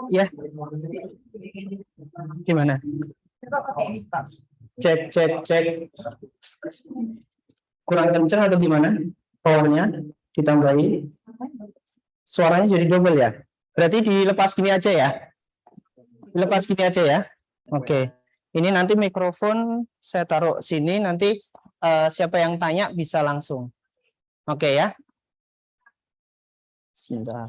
Ya, gimana? Cek, cek, cek. Kurang kencang atau gimana? Powernya ditambahi. Suaranya jadi double ya. Berarti dilepas gini aja ya. Dilepas gini aja ya. Oke. Ini nanti mikrofon saya taruh sini. Nanti siapa yang tanya bisa langsung. Oke ya. Sebentar.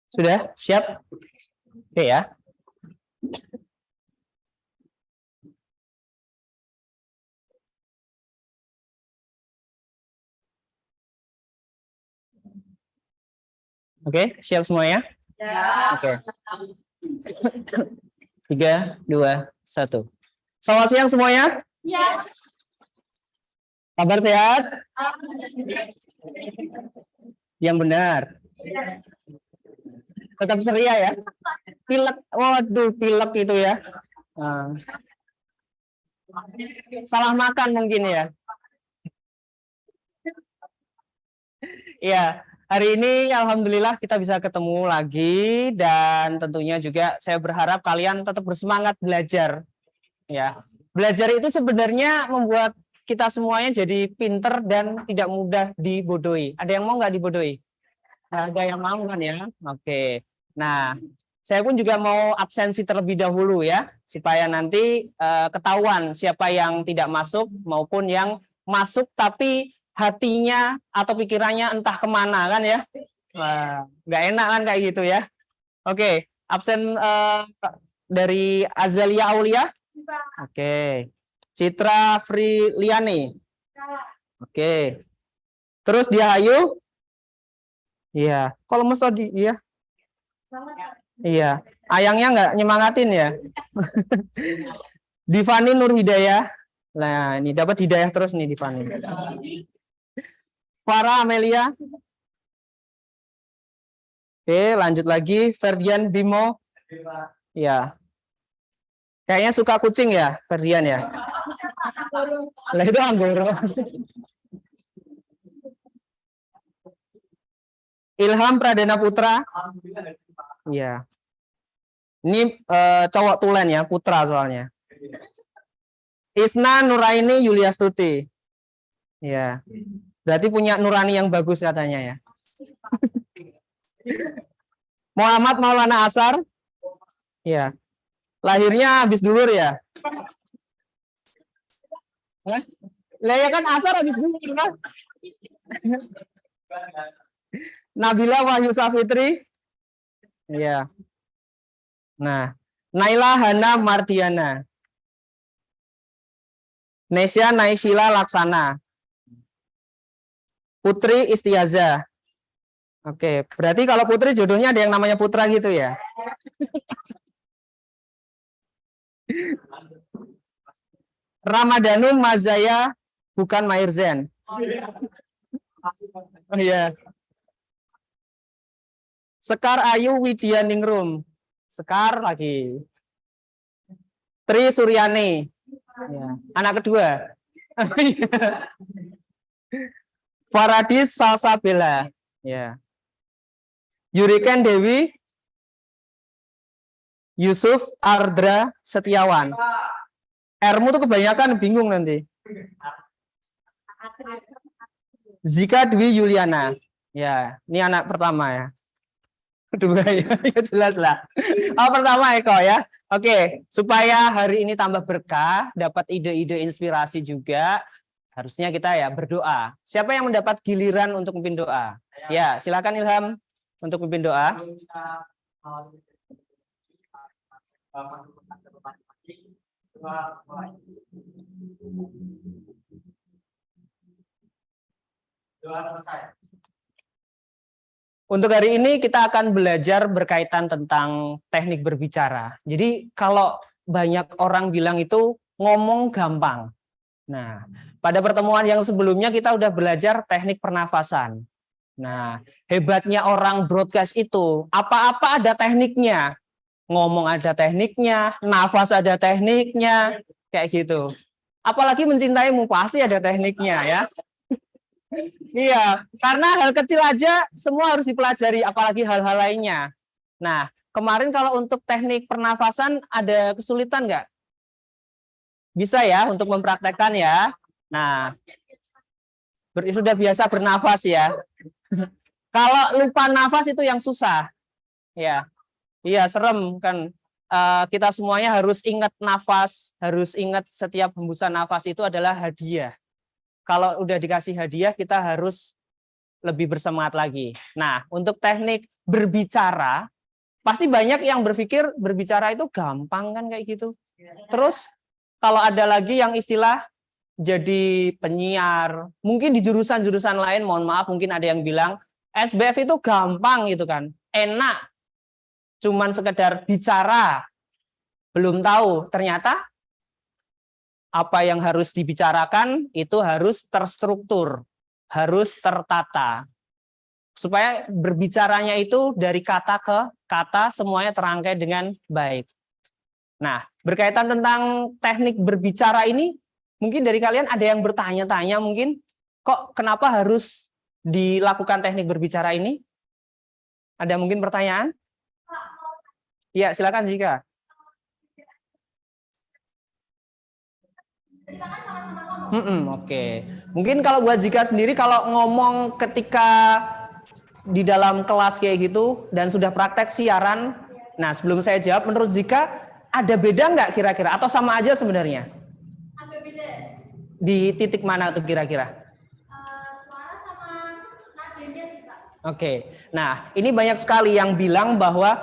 Sudah siap? Oke ya. Oke, siap semuanya? Ya. Oke. 3, 2, 1. Selamat siang semuanya. Ya. Kabar sehat? Yang benar. Tetap ceria ya. Pilek, waduh, pilek itu ya. Salah makan mungkin ya. Ya, hari ini alhamdulillah kita bisa ketemu lagi dan tentunya juga saya berharap kalian tetap bersemangat belajar. Ya, belajar itu sebenarnya membuat kita semuanya jadi pinter dan tidak mudah dibodohi. Ada yang mau nggak dibodohi? Ada yang mau kan ya? Oke. Nah, saya pun juga mau absensi terlebih dahulu ya, supaya nanti ketahuan siapa yang tidak masuk maupun yang masuk tapi hatinya atau pikirannya entah kemana kan ya. Wah, nggak enak kan kayak gitu ya. Oke, absen dari Azalia Aulia. Oke. Citra Friliani. Oke. Terus dia Ayu. Iya. Kalau Mustodi, iya. Iya. Ayangnya nggak nyemangatin ya. Divani Nur Hidayah. Nah, ini dapat hidayah terus nih Divani. Farah Amelia. Oke, lanjut lagi. Ferdian Bimo. Ya. Kayaknya suka kucing ya, Ferdian ya. Lah itu Anggoro. Ilham Pradana Putra. Iya. Ini cowok tulen ya, putra soalnya. Isna Nuraini Yuliastuti. Ya. Berarti punya nurani yang bagus katanya ya. Muhammad Maulana Asar. Ya. Lahirnya habis dulur ya. Lah ya kan Asar habis dulur kan. Nabila Wahyu Safitri. Iya. Nah, Naila Hana Mardiana. Nesya Naisila Laksana. Putri Istiaza. Oke, berarti kalau Putri jodohnya ada yang namanya Putra gitu ya? Ramadanun Mazaya bukan Mairzen. Oh iya. Sekar Ayu Widyaningrum. Sekar lagi. Tri Suryani. Ya. Anak kedua. Faradis Salsabila. Ya. Yuriken Dewi. Yusuf Ardra Setiawan. R-mu tuh kebanyakan bingung nanti. Zika Dwi Yuliana. Ya, ini anak pertama ya. Kedua ya, ya jelas lah. Oh, pertama Eko ya. Oke, supaya hari ini tambah berkah, dapat ide-ide inspirasi juga, harusnya kita ya berdoa. Siapa yang mendapat giliran untuk memimpin doa? Ya, silakan Ilham untuk memimpin doa. Untuk hari ini kita akan belajar berkaitan tentang teknik berbicara. Jadi kalau banyak orang bilang itu ngomong gampang. Nah, pada pertemuan yang sebelumnya kita udah belajar teknik pernafasan. Nah, hebatnya orang broadcast itu, apa-apa ada tekniknya. Ngomong ada tekniknya, nafas ada tekniknya, kayak gitu. Apalagi mencintaimu pasti ada tekniknya ya. Iya, karena hal kecil aja semua harus dipelajari, apalagi hal-hal lainnya. Nah, kemarin kalau untuk teknik pernafasan ada kesulitan nggak? Bisa ya untuk mempraktekkan ya. Nah, sudah biasa bernafas ya. Kalau lupa nafas itu yang susah. Ya, iya serem kan. Kita semuanya harus ingat nafas, harus ingat setiap hembusan nafas itu adalah hadiah. Kalau udah dikasih hadiah, kita harus lebih bersemangat lagi. Nah, untuk teknik berbicara, pasti banyak yang berpikir berbicara itu gampang kan kayak gitu. Terus kalau ada lagi yang istilah jadi penyiar, mungkin di jurusan-jurusan lain, mohon maaf, mungkin ada yang bilang SBF itu gampang gitu kan, enak, cuman sekedar bicara, belum tahu ternyata apa yang harus dibicarakan itu harus terstruktur, harus tertata. Supaya berbicaranya itu dari kata ke kata semuanya terangkai dengan baik. Nah, berkaitan tentang teknik berbicara ini, mungkin dari kalian ada yang bertanya-tanya mungkin, kok kenapa harus dilakukan teknik berbicara ini? Ada mungkin pertanyaan? Ya, silakan Zika. Oke. Mungkin kalau buat Zika sendiri, kalau ngomong ketika di dalam kelas kayak gitu dan sudah praktek siaran, nah sebelum saya jawab, menurut Zika ada beda nggak kira-kira atau sama aja sebenarnya? Agak beda. Di titik mana tuh kira-kira? Suara sama nadanya sih Pak. Oke. Nah ini banyak sekali yang bilang bahwa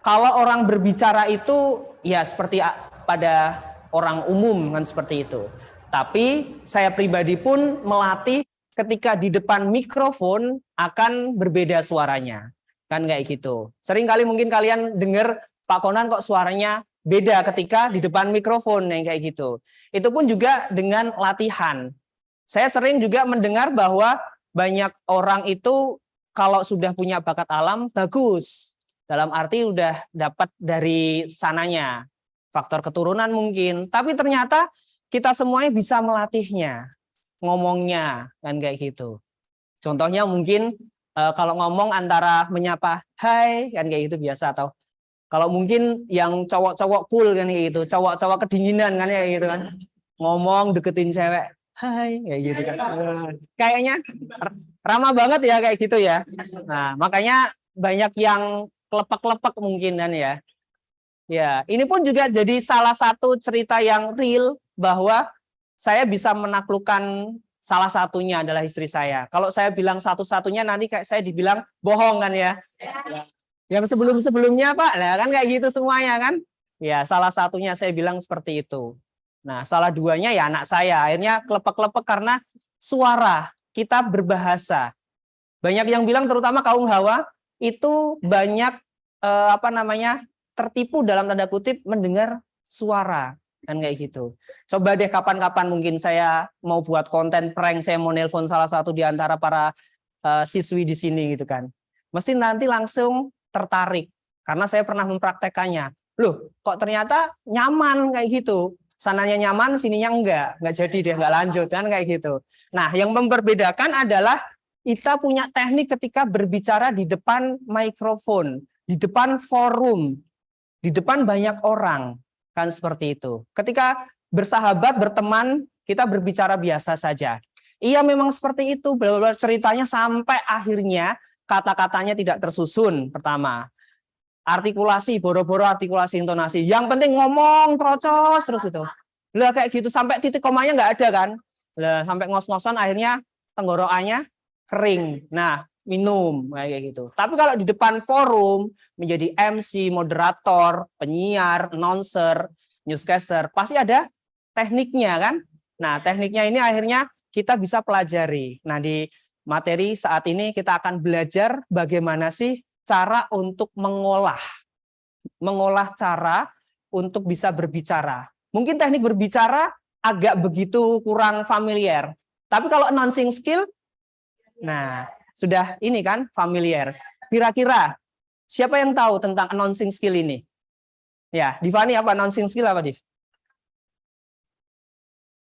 kalau orang berbicara itu ya seperti pada orang umum kan seperti itu. Tapi saya pribadi pun melatih ketika di depan mikrofon akan berbeda suaranya. Kan kayak gitu. Sering kali mungkin kalian dengar Pak Konan kok suaranya beda ketika di depan mikrofon yang kayak gitu. Itu pun juga dengan latihan. Saya sering juga mendengar bahwa banyak orang itu kalau sudah punya bakat alam bagus. Dalam arti udah dapat dari sananya. Faktor keturunan mungkin. Tapi ternyata kita semuanya bisa melatihnya. Ngomongnya kan kayak gitu. Contohnya mungkin kalau ngomong antara menyapa hai kan kayak gitu biasa, atau kalau mungkin yang cowok-cowok cool kan kayak gitu, cowok-cowok kedinginan kan kayak gitu kan. Ngomong deketin cewek, hai kayak gitu kan. Kayaknya ramah banget ya kayak gitu ya. Nah, makanya banyak yang kelepek-kelepek mungkin kan ya. Ya, ini pun juga jadi salah satu cerita yang real bahwa saya bisa menaklukkan salah satunya adalah istri saya. Kalau saya bilang satu-satunya nanti kayak saya dibilang bohong kan ya. Yang sebelum-sebelumnya Pak, lah kan kayak gitu semuanya kan. Ya, salah satunya saya bilang seperti itu. Nah, salah duanya ya anak saya. Akhirnya kelepek-kelepek karena suara kita berbahasa. Banyak yang bilang terutama kaum Hawa itu banyak tertipu dalam tanda kutip mendengar suara kan kayak gitu. Coba deh kapan-kapan mungkin saya mau buat konten prank, saya mau nelpon salah satu di antara para siswi di sini gitu kan. Mesti nanti langsung tertarik karena saya pernah mempraktekannya. Loh, kok ternyata nyaman kayak gitu. Sananya nyaman, sininya enggak jadi deh, enggak lanjut kan kayak gitu. Nah, yang memperbedakan adalah kita punya teknik ketika berbicara di depan mikrofon, di depan forum, di depan banyak orang, kan seperti itu. Ketika bersahabat, berteman, kita berbicara biasa saja. Iya memang seperti itu, bla-bla ceritanya sampai akhirnya kata-katanya tidak tersusun pertama. Artikulasi, boro-boro artikulasi intonasi. Yang penting ngomong terocos terus itu. Lah kayak gitu sampai titik komanya nggak ada kan. Lah sampai ngos-ngosan akhirnya tenggorokannya kering. Nah, minum kayak gitu. Tapi kalau di depan forum menjadi MC, moderator, penyiar, announcer, newscaster, pasti ada tekniknya kan. Nah, tekniknya ini akhirnya kita bisa pelajari. Nah, di Materi saat ini kita akan belajar bagaimana sih cara untuk mengolah cara untuk bisa berbicara. Mungkin teknik berbicara agak begitu kurang familiar. Tapi kalau announcing skill, nah sudah ini kan familiar. Kira-kira siapa yang tahu tentang announcing skill ini? Ya, Divani apa announcing skill apa, Div?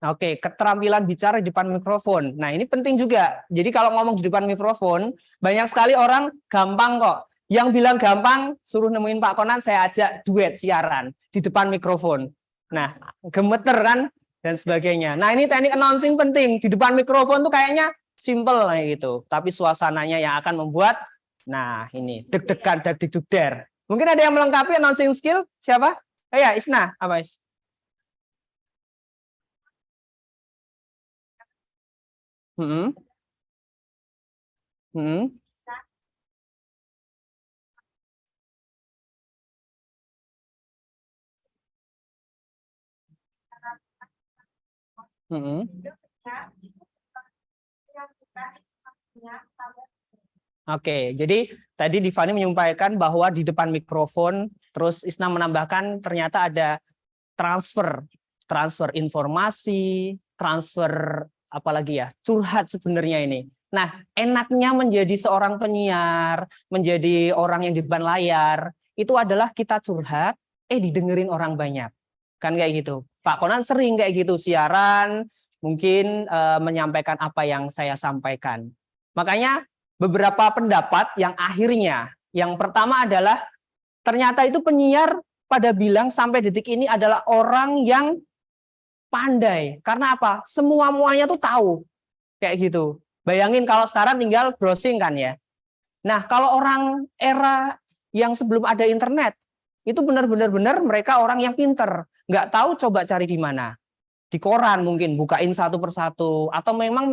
Oke, keterampilan bicara di depan mikrofon. Nah, ini penting juga. Jadi kalau ngomong di depan mikrofon, banyak sekali orang gampang kok. Yang bilang gampang, suruh nemuin Pak Konan, saya ajak duet siaran di depan mikrofon. Nah, gemeter kan, dan sebagainya. Nah, ini teknik announcing penting. Di depan mikrofon tuh kayaknya simple kayak gitu. Tapi suasananya yang akan membuat, nah ini, deg-degan, deg-deg-der. Mungkin ada yang melengkapi announcing skill? Siapa? Ya, Isna. Apa, Is? Hmm. Hmm. Hmm. Oke, jadi tadi Divani menyampaikan bahwa di depan mikrofon, terus Isna menambahkan ternyata ada transfer informasi, transfer apalagi ya, curhat sebenarnya ini. Nah, enaknya menjadi seorang penyiar, menjadi orang yang di depan layar, itu adalah kita curhat, didengerin orang banyak. Kan kayak gitu. Pak Konan sering kayak gitu, siaran, mungkin menyampaikan apa yang saya sampaikan. Makanya beberapa pendapat yang akhirnya, yang pertama adalah ternyata itu penyiar pada bilang sampai detik ini adalah orang yang pandai. Karena apa? Semua-muanya tuh tahu. Kayak gitu. Bayangin kalau sekarang tinggal browsing kan ya. Nah, kalau orang era yang sebelum ada internet, itu benar-benar mereka orang yang pinter. Nggak tahu coba cari di mana. Di koran mungkin, bukain satu persatu. Atau memang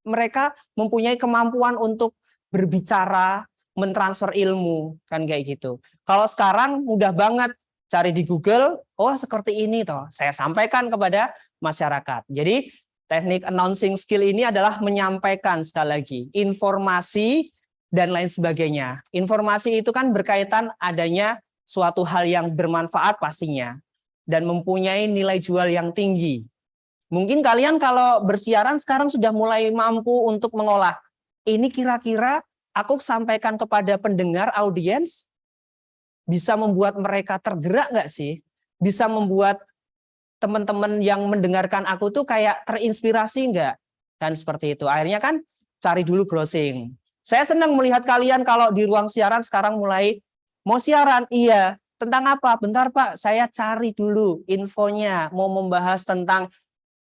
mereka mempunyai kemampuan untuk berbicara, mentransfer ilmu, kan kayak gitu. Kalau sekarang mudah banget cari di Google, oh seperti ini toh, saya sampaikan kepada masyarakat. Jadi teknik announcing skill ini adalah menyampaikan sekali lagi informasi dan lain sebagainya. Informasi itu kan berkaitan adanya suatu hal yang bermanfaat pastinya dan mempunyai nilai jual yang tinggi. Mungkin kalian kalau bersiaran sekarang sudah mulai mampu untuk mengolah. Ini kira-kira aku sampaikan kepada pendengar, audiens, bisa membuat mereka tergerak nggak sih? Bisa membuat teman-teman yang mendengarkan aku tuh kayak terinspirasi nggak? Kan seperti itu. Akhirnya kan cari dulu browsing. Saya senang melihat kalian kalau di ruang siaran sekarang mulai mau siaran. Iya, tentang apa? Bentar Pak, saya cari dulu infonya. Mau membahas tentang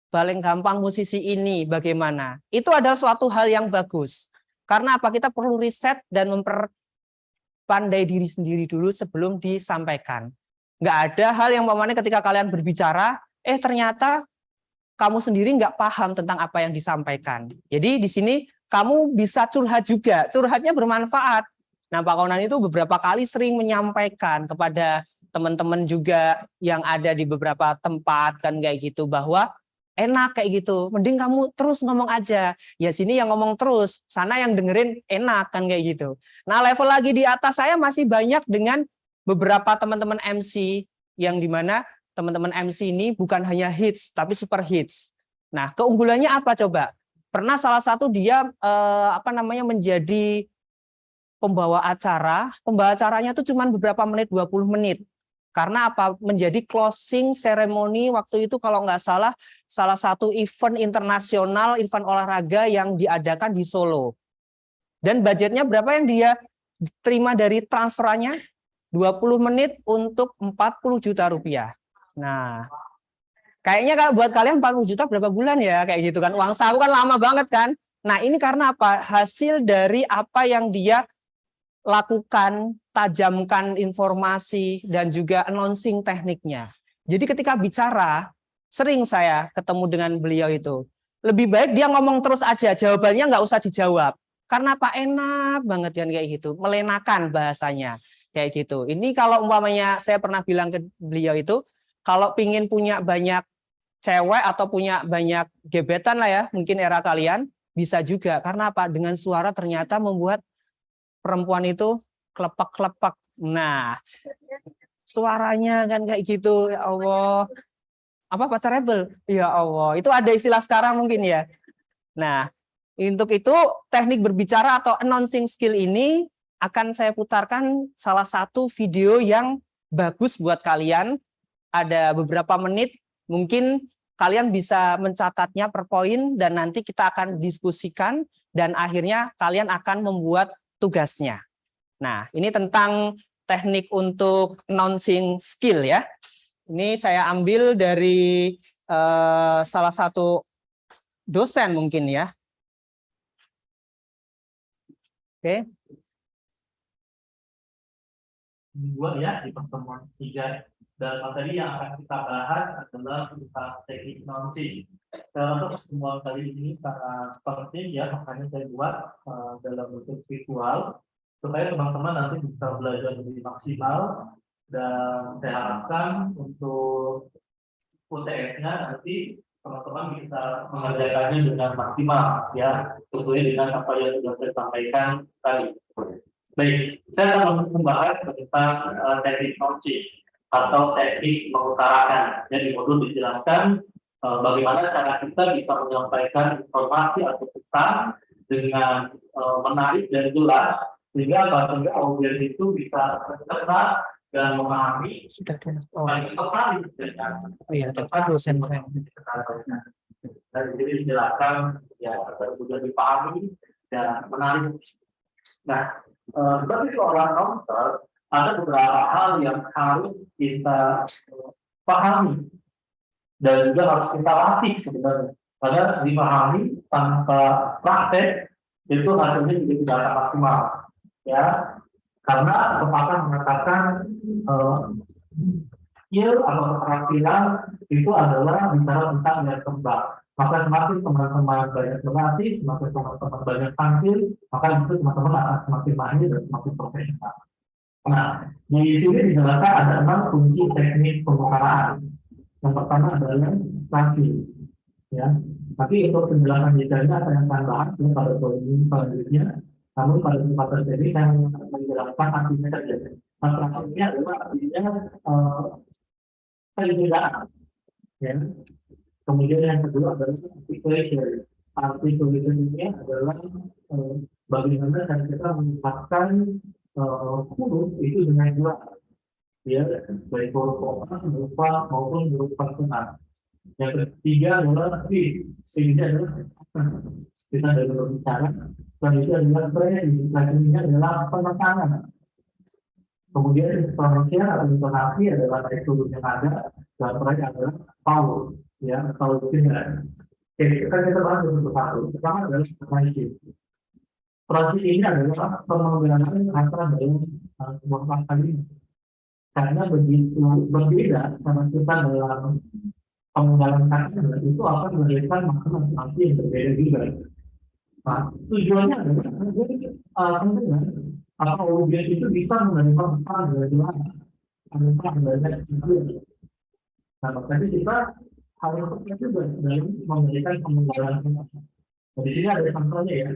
paling gampang musisi ini bagaimana. Itu adalah suatu hal yang bagus. Karena apa? Kita perlu riset dan memperpandai diri sendiri dulu sebelum disampaikan. Nggak ada hal yang umpamanya ketika kalian berbicara, ternyata kamu sendiri nggak paham tentang apa yang disampaikan. Jadi di sini kamu bisa curhat juga. Curhatnya bermanfaat. Nah, Pak Konan itu beberapa kali sering menyampaikan kepada teman-teman juga yang ada di beberapa tempat kan kayak gitu bahwa enak kayak gitu. Mending kamu terus ngomong aja. Ya sini yang ngomong terus, sana yang dengerin enak kan kayak gitu. Nah, level lagi di atas saya masih banyak dengan beberapa teman-teman MC yang dimana teman-teman MC ini bukan hanya hits tapi super hits. Nah, keunggulannya apa coba? Pernah salah satu dia menjadi pembawa acaranya tuh cuma beberapa menit, 20 menit. Karena apa? Menjadi closing ceremony waktu itu kalau nggak salah satu event internasional, event olahraga yang diadakan di Solo. Dan budgetnya berapa yang dia terima dari transferannya? 20 menit untuk 40 juta rupiah. Nah, kayaknya kalau buat kalian 40 juta berapa bulan ya? Kayak gitu kan. Uang saku kan lama banget kan. Nah, ini karena apa? Hasil dari apa yang dia lakukan, tajamkan informasi, dan juga announcing tekniknya. Jadi ketika bicara, sering saya ketemu dengan beliau itu. Lebih baik dia ngomong terus aja, jawabannya nggak usah dijawab. Karena apa? Enak banget kan kayak gitu. Melenakan bahasanya. Kayak gitu. Ini kalau umpamanya saya pernah bilang ke beliau itu, kalau pingin punya banyak cewek atau punya banyak gebetan lah ya, mungkin era kalian, bisa juga. Karena apa? Dengan suara ternyata membuat perempuan itu kelepak-kelepak. Nah, suaranya kan kayak gitu, ya Allah. Apa pacar rebel? Ya Allah, itu ada istilah sekarang mungkin ya. Nah, untuk itu teknik berbicara atau announcing skill ini akan saya putarkan salah satu video yang bagus buat kalian. Ada beberapa menit, mungkin kalian bisa mencatatnya per poin dan nanti kita akan diskusikan dan akhirnya kalian akan membuat tugasnya. Nah, ini tentang teknik untuk announcing skill ya. Ini saya ambil dari salah satu dosen mungkin ya. Oke. Dua ya di pertemuan 3 dan materi yang akan kita bahas adalah tentang teknik announcing. Saya rasa pertemuan kali ini sangat penting ya, makanya saya buat dalam bentuk visual supaya teman-teman nanti bisa belajar lebih maksimal, dan saya harapkan untuk UTS-nya nanti teman-teman bisa mengerjakannya dengan maksimal ya, sesuai dengan apa yang sudah saya sampaikan tadi. Baik, saya akan membahas tentang teknik announcing atau teknik mengutarakan. Jadi modul dijelaskan bagaimana cara kita bisa menyampaikan informasi atau pesan dengan menarik dan jelas sehingga audiens itu bisa tercerna dan memahami. Sudah ada. Dosen saya. Dan jadi dijelaskan ya sudah dipahami dan menarik. Nah, sebagai seorang announcer ada beberapa hal yang harus kita pahami dan juga harus kita latih sebenarnya. Karena dipahami tanpa praktek itu hasilnya juga tidak akan maksimal, ya. Karena pepatah mengatakan skill atau keterampilan itu adalah bicara tentang yang kembang. Maka semakin teman-teman banyak berlatih, semakin teman-teman banyak tampil, maka itu teman-teman akan semakin mahir dan semakin profesional. Nah, di sini dijelaskan ada 6 kunci teknik pembukaan. Yang pertama adalah transi, ya. Tapi untuk penjelasan detailnya saya akan bahas pada poin selanjutnya. Namun pada kesempatan ini saya menjelaskan artinya saja. Nah, transinya adalah artinya perbedaan, ya. Kemudian yang kedua adalah articulation. Articulation ini adalah bagaimana cara kita menempatkan huruf itu dengan jelas, ya, baik huruf vokal, berupa maupun huruf konsonan. Yang ketiga adalah speech. Speech adalah kita dalam berbicara. Selanjutnya adalah phrasing. Selanjutnya adalah penekanan. Kemudian intonasi atau intonasi adalah baik huruf yang ada, dan terakhir adalah power. Ya, kalau tidak, kita bahas satu. Pertama adalah transit. Transit ini adalah pemanggilan kata dalam sebuah kata ini. Karena begitu berbeda sama kita dalam pemanggilan kata itu akan memberikan makna arti yang berbeda juga. Nah, tujuannya adalah tentunya apa audiens itu bisa menerima pesan dari mana, tanpa adanya itu. Nah, makanya kita harus juga dalam memberikan pemanggilan. Nah, di sini ada contohnya ya.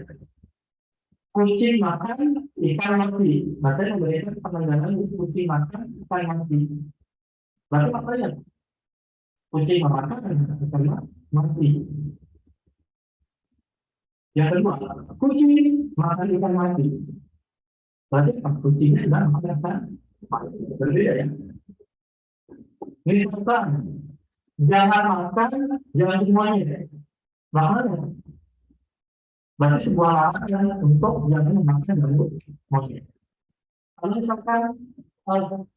Kucing makan, ikan mati. Berarti memberikan pengendalian kucing makan, ikan mati. Berarti makanya kucing makan, ikan mati. Yang kedua, kucing makan ikan mati. Berarti kucingnya sedang makan ikan mati. Berbeda ya. Misalkan jangan makan, jangan semuanya. Bahkan berarti sebuah larangan untuk jangan memakan bambu monyet. Kalau misalkan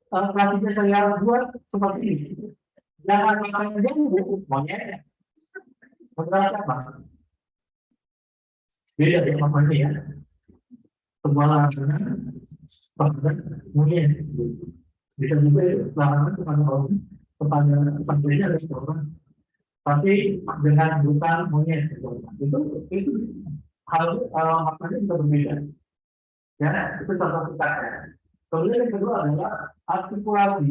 klasisnya saya buat seperti ini, jangan makan bambu monyet. Berarti apa? Beda ya makanya ya. Sebuah larangan terhadap monyet. Bisa juga larangan kepada orang, kepada sampainya ada orang, tapi dengan bukan monyet itu hal maknanya bisa berbeda, ya. Itu contoh kita. Kemudian yang kedua adalah artikulasi.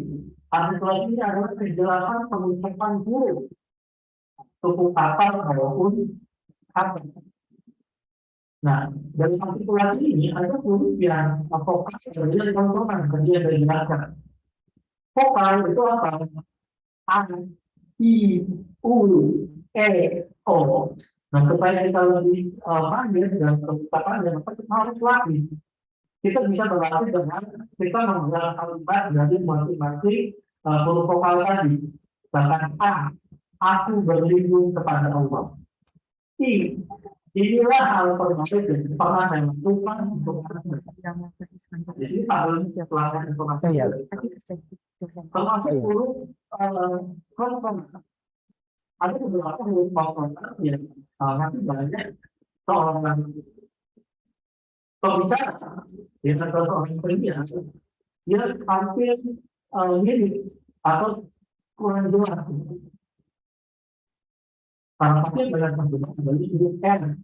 Artikulasi ini adalah kejelasan pengucapan huruf, suku kata maupun kata. Nah, dari artikulasi ini ada huruf yang vokal dari konsonan tadi yang saya jelaskan. Vokal itu apa? A, I, U, E, O. Nah, supaya kita lebih panjang dan kita panjang, maka kita harus latih. Kita bisa berlatih dengan kita menggunakan kalimat dari masing-masing huruf vokal tadi. Bahkan A, aku berlindung kepada Allah. I, inilah hal terbaik yang pernah saya lakukan untuk anak. Di sini paling pelanggan informasi Iya. termasuk Iya. huruf konsonan. Ada beberapa huruf konsonan yang nanti banyak seorang pembicara dengan seorang penyiar dia hampir mirip atau kurang jelas. Salah satu yang banyak menggunakan adalah huruf R.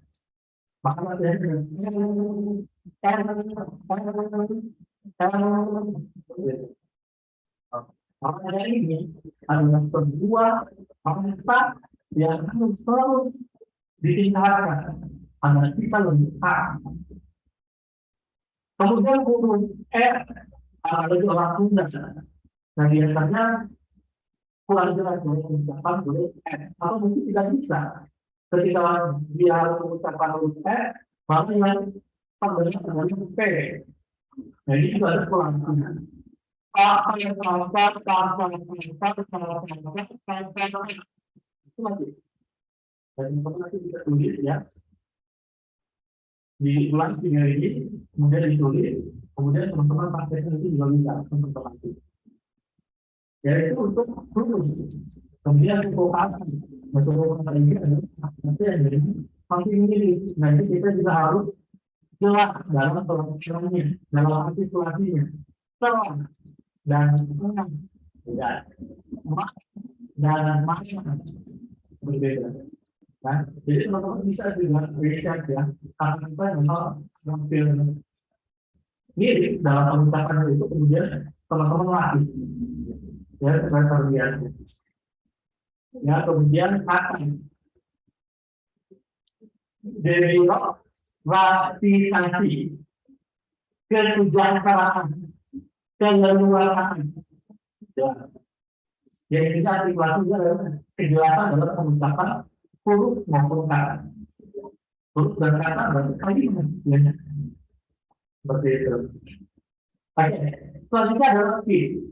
Maka ada makanya ini adalah sebuah bangsa yang harus terus ditingkatkan agar kita lebih paham. Kemudian huruf R adalah orang Sunda. Nah biasanya kurang jelas dari pengucapan huruf R atau mungkin tidak bisa. Ketika dia harus mengucapkan huruf R, maka yang terbanyak adalah P. Nah ini juga ada kurang Sunda. Itu lagi. Dan informasi bisa tulis ya. Diulang 3 ini, kemudian ditulis, kemudian teman-teman prakteknya itu juga bisa teman-teman. Yaitu untuk lulus. Kemudian untuk vokasi. Untuk vokasi ini adalah nanti yang jadi makin ini. Nanti kita juga harus jelas dalam pelajarannya, dalam artikulasinya. Terang dan tenang, dan makna berbeda. Nah, jadi teman-teman bisa juga riset ya, karena kita memang hampir mirip dalam pengucapan itu, kemudian teman-teman latih ya, supaya terbiasa. Ya, kemudian akan demokratisasi, kesejahteraan, keleluasaan. Ya, ini artikulasinya adalah kejelasan dalam pengucapan huruf maupun kata. Huruf dan kata berarti kalimat. Ya. Seperti itu. Oke. Selanjutnya adalah speed.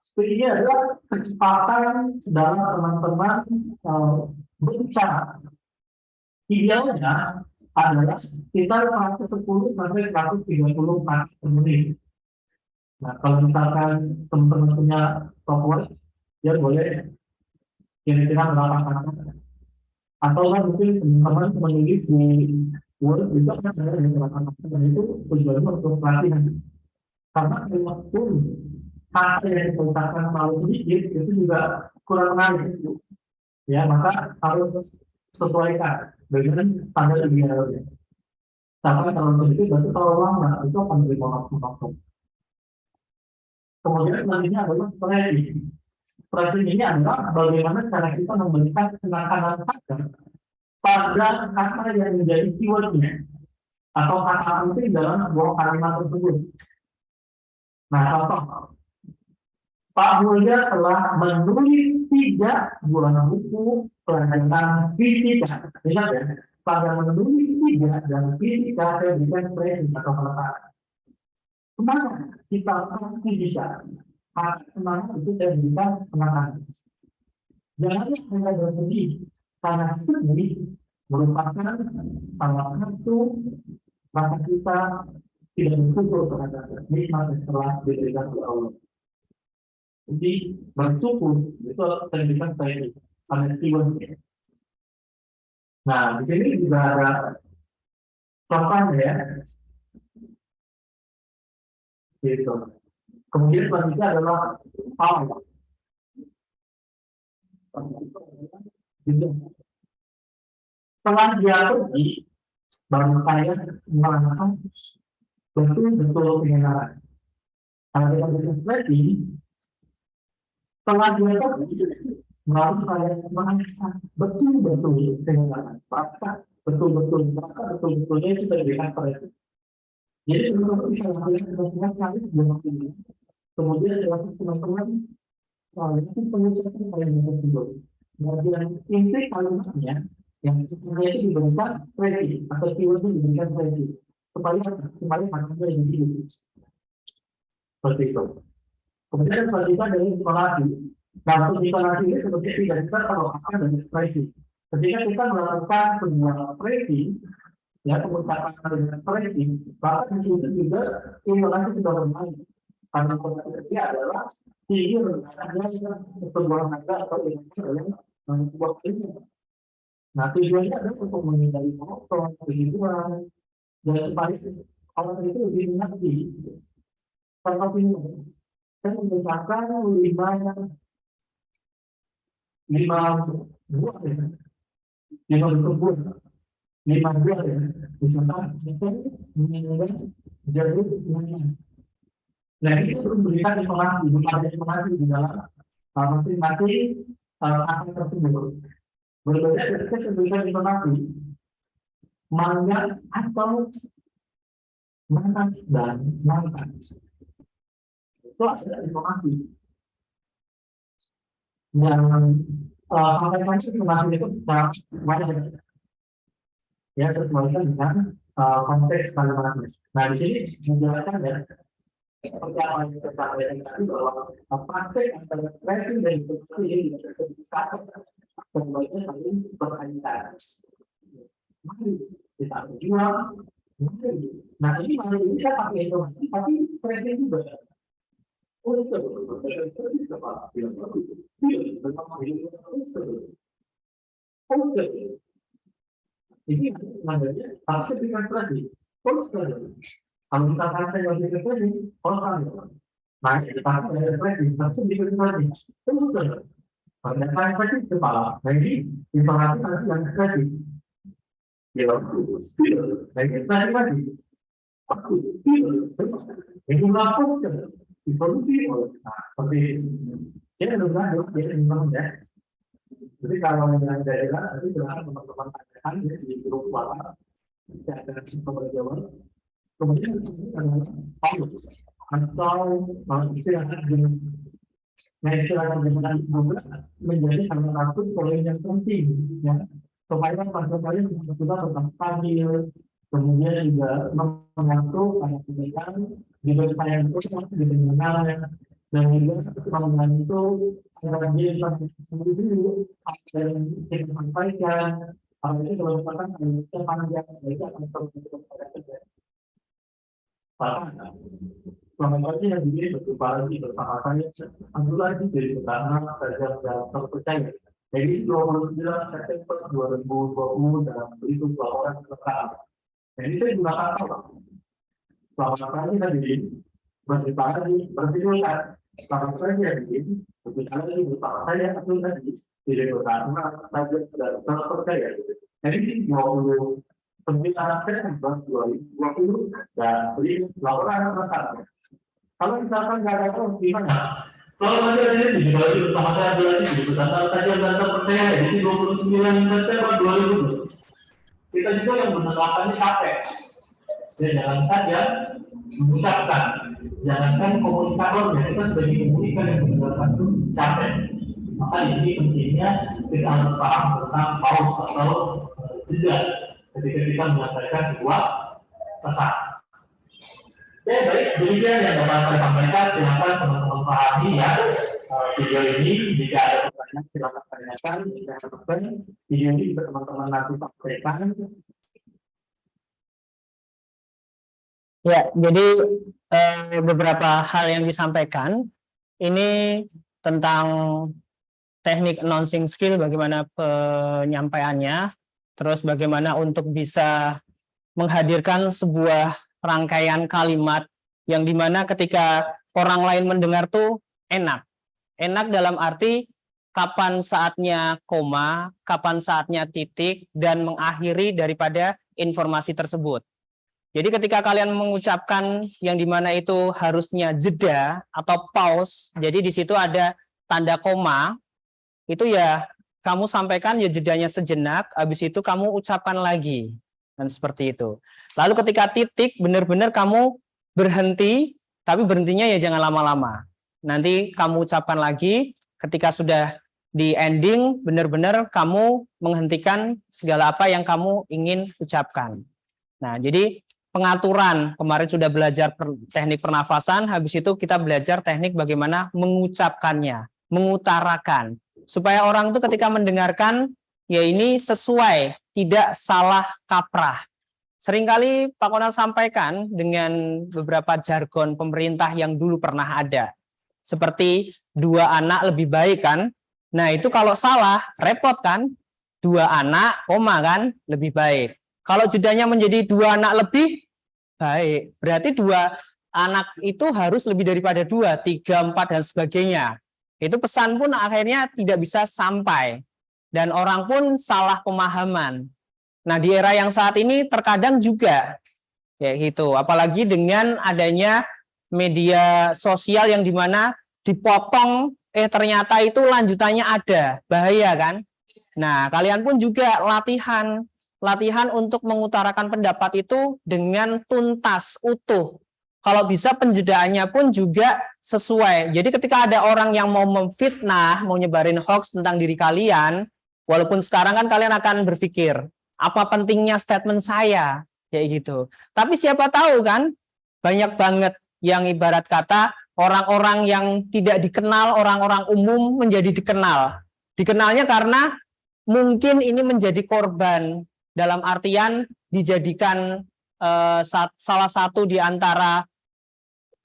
Speed ini adalah kecepatan dalam teman-teman berbicara. Idealnya adalah kita 110 sampai 130 kata per menit. Nah, kalau misalkan teman-teman punya software, ya boleh kira-kira berapa kata. Atau kan mungkin teman-teman menulis di Word juga kan ada yang berapa kata, dan itu tujuannya untuk pelatihan. Karena waktu kata yang diucapkan terlalu sedikit itu juga kurang menarik. Ya, maka harus sesuaikan dengan standar idealnya. Sampai kalau sedikit berarti terlalu lama, itu akan menjadi monoton. Kemudian selanjutnya adalah phrasing. Phrasing ini adalah bagaimana cara kita memberikan penekanan kata pada kata yang menjadi keywordnya atau kata penting dalam sebuah kalimat tersebut. Nah, contoh, Pak Mulya telah menulis 3 buah buku pelajaran fisika. Ingat ya, pada menulis 3 dan fisika saya berikan phrasing atau penekanan. Kemana kita pasti bisa? Semangat itu saya berikan penekanan. Jangan hanya bersedih, karena sedih merupakan salah satu rasa kita tidak bersyukur terhadap nikmat yang telah diberikan oleh Allah. Jadi bersyukur itu terjadikan saya pada keywordnya. Nah, di sini juga ada contohnya ya. Gitu. Kemudian selanjutnya adalah power. Setelah dia pergi, baru saya merasakan betul-betul kebenaran. Kalau kita bikin lagi, setelah dia pergi, baru saya merasa betul-betul kebenaran. Rasa betul-betul maka betul-betulnya itu terberikan pada. Jadi teman-teman bisa lakukan dengan kali sebelum waktu ini. Kemudian jelaskan teman-teman itu pengucapan kalimat tersebut. Kemudian inti kalimatnya yang sebenarnya itu diberikan presi atau keywordnya diberikan presi supaya maknanya lebih tinggi. Seperti itu. Kemudian selanjutnya dari intonasi. Nah, untuk intonasi ini sebenarnya tidak bisa terlepas dari ekspresi. Ketika kita melakukan sebuah ekspresi, ya pengucapan dengan ekspresi, maka di situ juga intonasi sudah bermain. Karena konsepnya adalah tinggi rendahnya sebuah nada atau intonasi dalam sebuah kalimat. Nah, tujuannya adalah untuk menghindari monoton, kehidupan, dan supaya orang itu lebih mengerti. Contoh ini, saya mengucapkan lima buah ya, lima buah, ya, misalkan itu mengenai jeruk kuning. Nah, itu memberikan informasi di dalam masing-masing kata tersebut. Berbeda ketika memberikan informasi mangga atau mantan dan mantan. Itu ada informasi yang sampai informasi itu secara banyak ya terkait dengan konteks kalimatnya. Nah di sini menjelaskan ya seperti apa yang kita sampaikan tadi bahwa praktek antara ekspresi dan informasi ini tidak terpisah, sebaiknya saling berkaitan. Mari kita berjuang. Nah ini mari bisa pakai informasi tapi ekspresi juga. Ini namanya harus dikonsentrasi. Kalau kita pakai yang dikonsentrasi, orang nah kita pakai yang dikonsentrasi, harus dikonsentrasi. Kalau yang konsentrasi kepala, nah ini informasi harus yang dikonsentrasi. Ya, nah ini lagi. Itu lakukan evolusi seperti ini adalah ya. Jadi kalau yang daerah nanti silahkan teman-teman tanyakan di grup WhatsApp dan pembelajaran. Kemudian atau istilahnya dengan Google menjadi salah satu poin yang penting ya supaya pasien kita tetap stabil, kemudian juga membantu para pendidikan juga supaya itu didengarnya dan juga membantu agar dia bisa sendiri apa yang kita sampaikan. Kalau itu kalau misalkan kita panjang itu akan terus pada kerja. Selamat pagi yang diri berjumpa lagi bersama saya Abdul Aziz dari Pertama Kerja dan Terpercaya. Jadi 29 September 2020 dalam berikut laporan kelengkapan. Jadi saya gunakan apa? Selamat pagi hadirin, berjumpa lagi berjumpa. Selamat pagi hadirin, berjumpa lagi bersama saya Abdul Aziz dari Pertama Kerja dan Terpercaya. Jadi 29 September 2020 dan berikut laporan kelengkapan. Kalau misalkan nggak ada terus gimana? Kalau masih ada di bawah bersama saya berarti di Pertama Kerja dan Terpercaya di 29 September 2020. Kita juga yang menegakkannya capek. Dan jangankan ya mengucapkan, jangankan komunikatornya, kita sebagai komunikan yang menegakkan itu capek. Maka di sini pentingnya kita harus paham tentang pause atau jeda ketika kita menyampaikan sebuah pesan. Oke, baik, demikian yang dapat saya sampaikan. Silakan teman-teman pahami ya video ini. Jika ada pertanyaan silakan tanyakan. Jika ada pertanyaan, video ini bisa teman-teman nanti sampaikan. Ya, jadi beberapa hal yang disampaikan ini tentang teknik announcing skill, bagaimana penyampaiannya, terus bagaimana untuk bisa menghadirkan sebuah rangkaian kalimat yang dimana ketika orang lain mendengar tuh enak dalam arti kapan saatnya koma, kapan saatnya titik, dan mengakhiri daripada informasi tersebut. Jadi ketika kalian mengucapkan yang dimana itu harusnya jeda atau pause, jadi di situ ada tanda koma, itu ya kamu sampaikan ya jedanya sejenak, habis itu kamu ucapkan lagi. Dan seperti itu. Lalu ketika titik, benar-benar kamu berhenti, tapi berhentinya ya jangan lama-lama. Nanti kamu ucapkan lagi, ketika sudah di ending, benar-benar kamu menghentikan segala apa yang kamu ingin ucapkan. Nah, jadi pengaturan, kemarin sudah belajar teknik pernafasan, habis itu kita belajar teknik bagaimana mengucapkannya, mengutarakan. Supaya orang itu ketika mendengarkan, ya ini sesuai, tidak salah kaprah. Seringkali Pak Konal sampaikan dengan beberapa jargon pemerintah yang dulu pernah ada. Seperti 2 anak lebih baik kan? Nah itu kalau salah, repot kan? 2 anak, koma kan? Lebih baik. Kalau jedanya menjadi 2 anak lebih baik, berarti 2 anak itu harus lebih daripada 2, 3, 4, dan sebagainya. Itu pesan pun akhirnya tidak bisa sampai. Dan orang pun salah pemahaman. Nah, di era yang saat ini terkadang juga ya gitu, apalagi dengan adanya media sosial yang dimana dipotong, ternyata itu lanjutannya ada, bahaya kan? Nah, kalian pun juga latihan untuk mengutarakan pendapat itu dengan tuntas, utuh. Kalau bisa penjedaannya pun juga sesuai. Jadi ketika ada orang yang mau memfitnah, mau nyebarin hoax tentang diri kalian, walaupun sekarang kan kalian akan berpikir, apa pentingnya statement saya? Kayak gitu. Tapi siapa tahu kan, banyak banget yang ibarat kata orang-orang yang tidak dikenal, orang-orang umum menjadi dikenal. Dikenalnya karena mungkin ini menjadi korban, dalam artian dijadikan salah satu di antara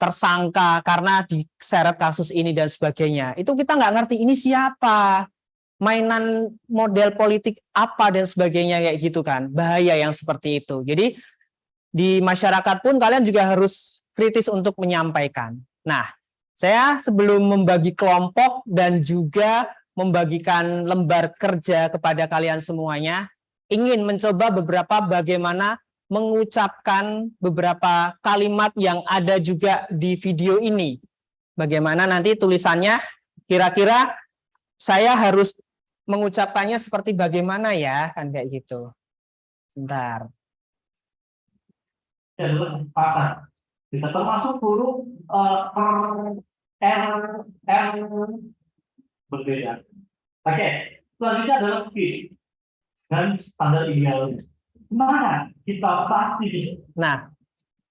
tersangka karena diseret kasus ini dan sebagainya. Itu kita nggak ngerti ini siapa, mainan model politik apa dan sebagainya kayak gitu kan. Bahaya yang seperti itu. Jadi di masyarakat pun kalian juga harus kritis untuk menyampaikan. Nah, saya sebelum membagi kelompok dan juga membagikan lembar kerja kepada kalian semuanya, ingin mencoba beberapa bagaimana mengucapkan beberapa kalimat yang ada juga di video ini. Bagaimana nanti tulisannya, kira-kira saya harus mengucapkannya seperti bagaimana ya, kan kayak gitu. Sebentar. Bisa termasuk huruf R berbeda. Oke, selanjutnya adalah speech dan standar idealnya. Mana kita pasti bisa. Nah,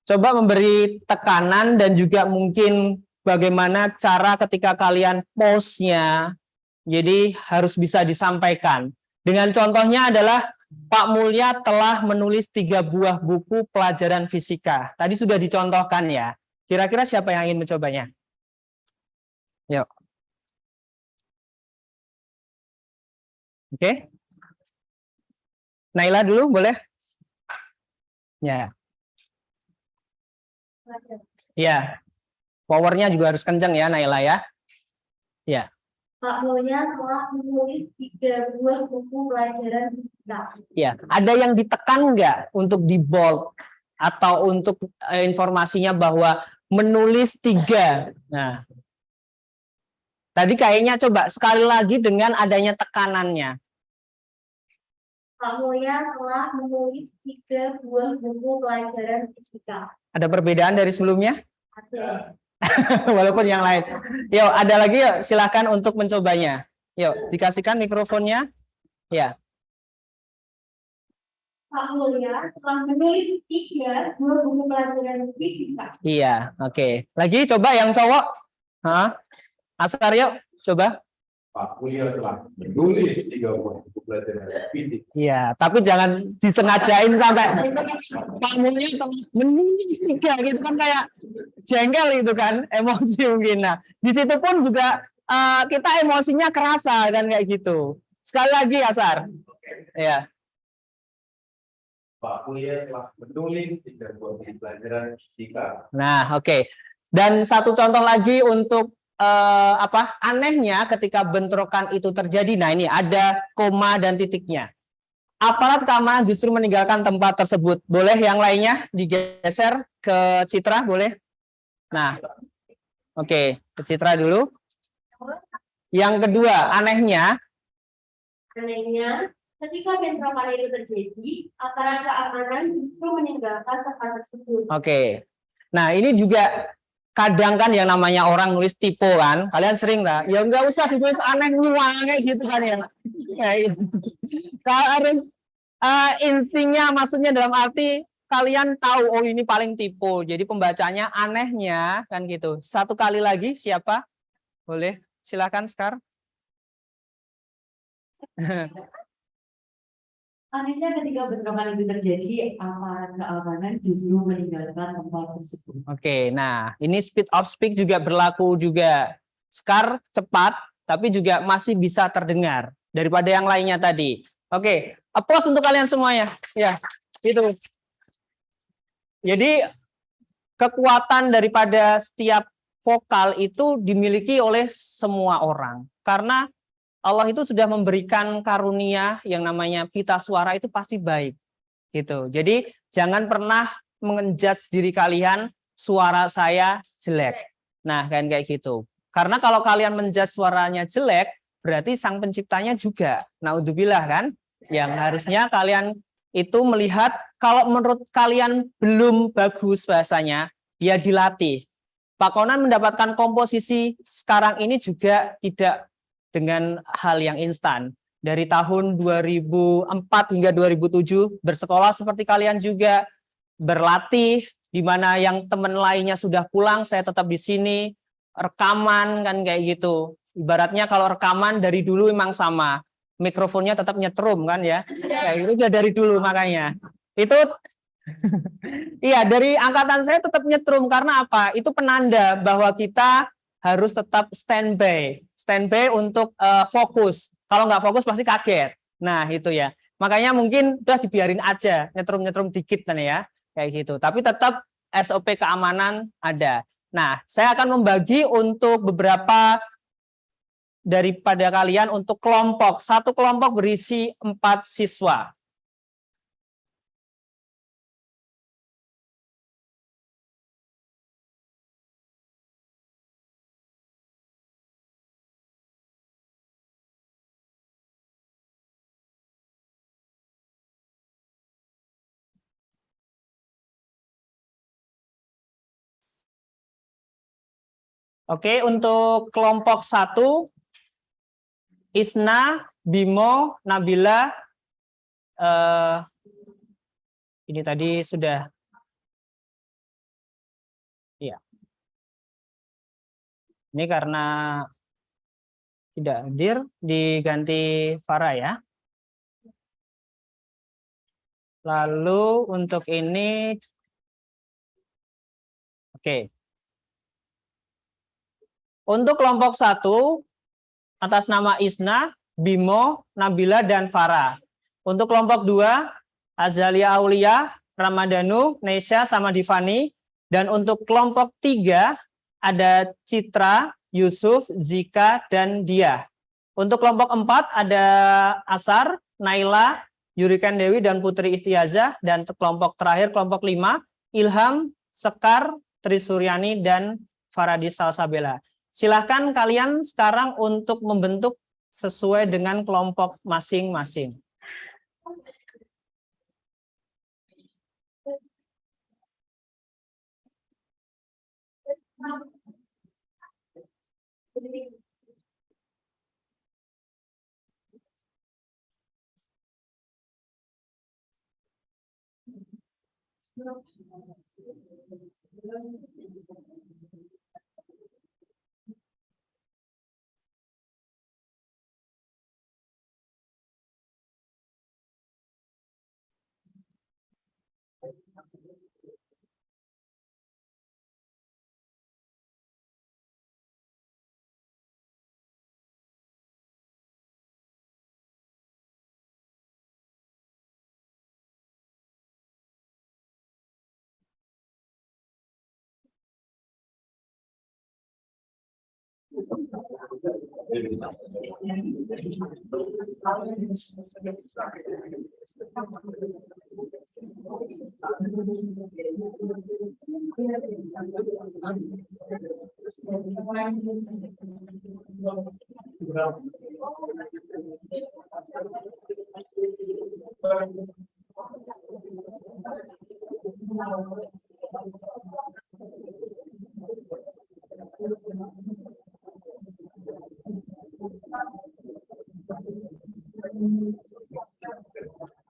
coba memberi tekanan dan juga mungkin bagaimana cara ketika kalian post-nya, jadi harus bisa disampaikan. Dengan contohnya adalah Pak Mulya telah menulis 3 buah buku pelajaran fisika. Tadi sudah dicontohkan ya. Kira-kira siapa yang ingin mencobanya? Yuk. Oke. Naila dulu boleh? Ya. Ya. Powernya juga harus kencang ya Naila ya. Ya. Pak Mulya telah menulis 3 buah buku pelajaran fisika. Ya, ada yang ditekan nggak untuk di bold atau untuk informasinya bahwa menulis 3. Nah, tadi kayaknya coba sekali lagi dengan adanya tekanannya. Pak Mulya telah menulis 3 buah buku pelajaran fisika. Ada perbedaan dari sebelumnya? Ada. Walaupun yang lain. Yuk, ada lagi yuk, silakan untuk mencobanya. Yuk, dikasihkan mikrofonnya. Ya. Pak Mulya telah menulis 3 buah buku pelajaran fisika. Iya, oke. Lagi coba yang cowok. Hah? Asar yuk, coba. Pak Mulya telah menulis 3 buah buku pelajaran fisika. Iya, tapi jangan disengajain sampai Pak Mulya telah menulis 3 gitu kan, kayak jengkel gitu kan, emosi mungkin. Nah, di situ pun juga kita emosinya kerasa kan kayak gitu. Sekali lagi Asar. Ya. Pak Mulya telah menulis 3 buah buku pelajaran fisika. Nah, oke. Dan satu contoh lagi untuk anehnya ketika bentrokan itu terjadi. Nah, ini ada koma dan titiknya. Aparat keamanan justru meninggalkan tempat tersebut. Boleh yang lainnya digeser ke Citra, boleh? Nah, oke, ke Citra dulu. Yang kedua, anehnya Anehnya, ketika bentrokan itu terjadi, aparat keamanan justru meninggalkan tempat tersebut. Oke. Nah, ini juga kadang kan yang namanya orang nulis typo kan. Kalian sering nggak? Ya nggak usah ditulis aneh nuang kayak gitu kan ya. Ya, itu. Kalau harus instingnya maksudnya dalam arti kalian tahu oh ini paling typo. Jadi pembacanya anehnya kan gitu. Satu kali lagi siapa? Boleh? Silakan Sekar. Anehnya ketika bentrokan itu terjadi, aparat keamanan justru meninggalkan tempat tersebut. Oke, nah ini speed of speak juga berlaku juga. Sekar cepat, tapi juga masih bisa terdengar daripada yang lainnya tadi. Oke, applause untuk kalian semuanya. Ya, itu. Jadi kekuatan daripada setiap vokal itu dimiliki oleh semua orang. Karena Allah itu sudah memberikan karunia yang namanya pita suara itu pasti baik. Gitu. Jadi jangan pernah menjudge diri kalian suara saya jelek. Nah, kan kayak gitu. Karena kalau kalian menjudge suaranya jelek, berarti sang penciptanya juga. Naudzubillah kan? Yang harusnya kalian itu melihat kalau menurut kalian belum bagus bahasanya, ya dilatih. Pak Konan mendapatkan komposisi sekarang ini juga tidak dengan hal yang instan. Dari tahun 2004 hingga 2007 bersekolah seperti kalian juga, berlatih, di mana yang teman lainnya sudah pulang, saya tetap di sini, rekaman kan kayak gitu. Ibaratnya kalau rekaman dari dulu memang sama, mikrofonnya tetap nyetrum kan ya. Kayak itu udah dari dulu makanya. Itu iya, dari angkatan saya tetap nyetrum karena apa? Itu penanda bahwa kita harus tetap standby untuk fokus. Kalau nggak fokus pasti kaget. Nah itu ya. Makanya mungkin udah dibiarin aja nyetrum dikit kan ya, kayak gitu. Tapi tetap SOP keamanan ada. Nah, saya akan membagi untuk beberapa daripada kalian untuk kelompok. Satu kelompok berisi 4 siswa. Oke, untuk kelompok 1, Isna, Bimo, Nabila, ini tadi sudah, ya. Ini karena tidak hadir, diganti Farah ya. Lalu untuk ini, oke. Untuk kelompok 1, atas nama Isna, Bimo, Nabila, dan Farah. Untuk kelompok 2, Azalia Aulia, Ramadhanu, Nesya, sama Divani. Dan untuk kelompok 3, ada Citra, Yusuf, Zika, dan Dia. Untuk kelompok 4, ada Asar, Naila, Yurikan Dewi, dan Putri Istiazah. Dan kelompok terakhir, kelompok 5, Ilham, Sekar, Trisuryani, dan Faradis Salsabela. Silahkan kalian sekarang untuk membentuk sesuai dengan kelompok masing-masing.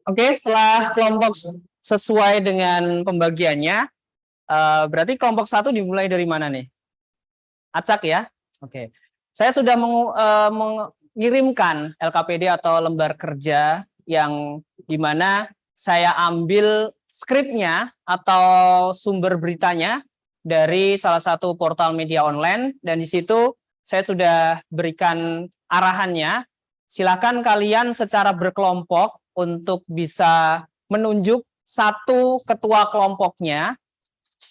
Oke, setelah kelompok sesuai dengan pembagiannya, berarti kelompok 1 dimulai dari mana nih? Acak ya? Oke. Saya sudah mengirimkan LKPD atau lembar kerja yang dimana saya ambil skripnya atau sumber beritanya dari salah satu portal media online, dan di situ saya sudah berikan arahannya. Silakan kalian secara berkelompok untuk bisa menunjuk satu ketua kelompoknya.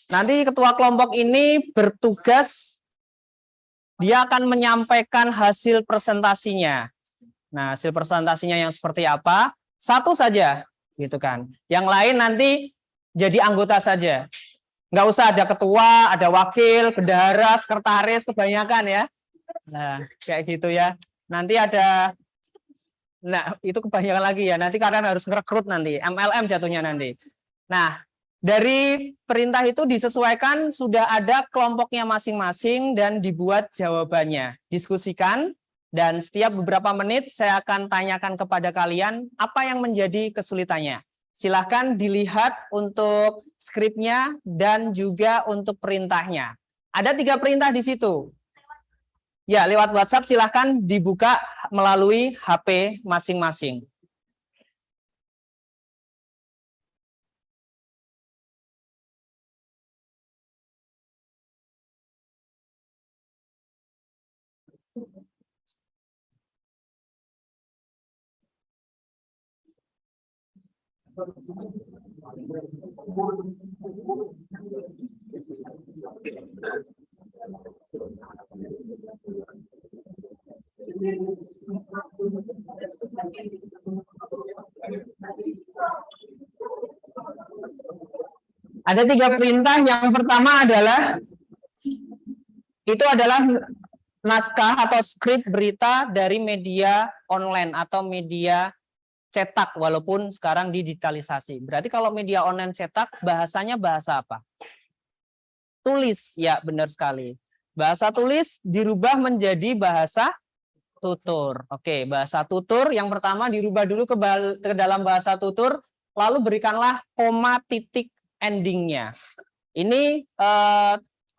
Nanti ketua kelompok ini bertugas, dia akan menyampaikan hasil presentasinya. Nah, hasil presentasinya yang seperti apa? Satu saja, gitu kan. Yang lain nanti jadi anggota saja. Nggak usah ada ketua, ada wakil, bendahara, sekretaris, kebanyakan ya. Nah, kayak gitu ya. Nanti ada, nah itu kebanyakan lagi ya. Nanti kalian harus ngerekrut nanti, MLM jatuhnya nanti. Nah, dari perintah itu disesuaikan, sudah ada kelompoknya masing-masing dan dibuat jawabannya. Diskusikan, dan setiap beberapa menit saya akan tanyakan kepada kalian apa yang menjadi kesulitannya. Silahkan dilihat untuk skripnya dan juga untuk perintahnya. Ada 3 perintah di situ. Ya, lewat WhatsApp silahkan dibuka melalui HP masing-masing. Ada 3 perintah. Yang pertama adalah naskah atau skrip berita dari media online atau media cetak, walaupun sekarang digitalisasi. Berarti kalau media online cetak, bahasanya bahasa apa? Tulis, ya benar sekali. Bahasa tulis dirubah menjadi bahasa tutur. Oke, bahasa tutur yang pertama dirubah dulu ke dalam bahasa tutur, lalu berikanlah koma titik endingnya. Ini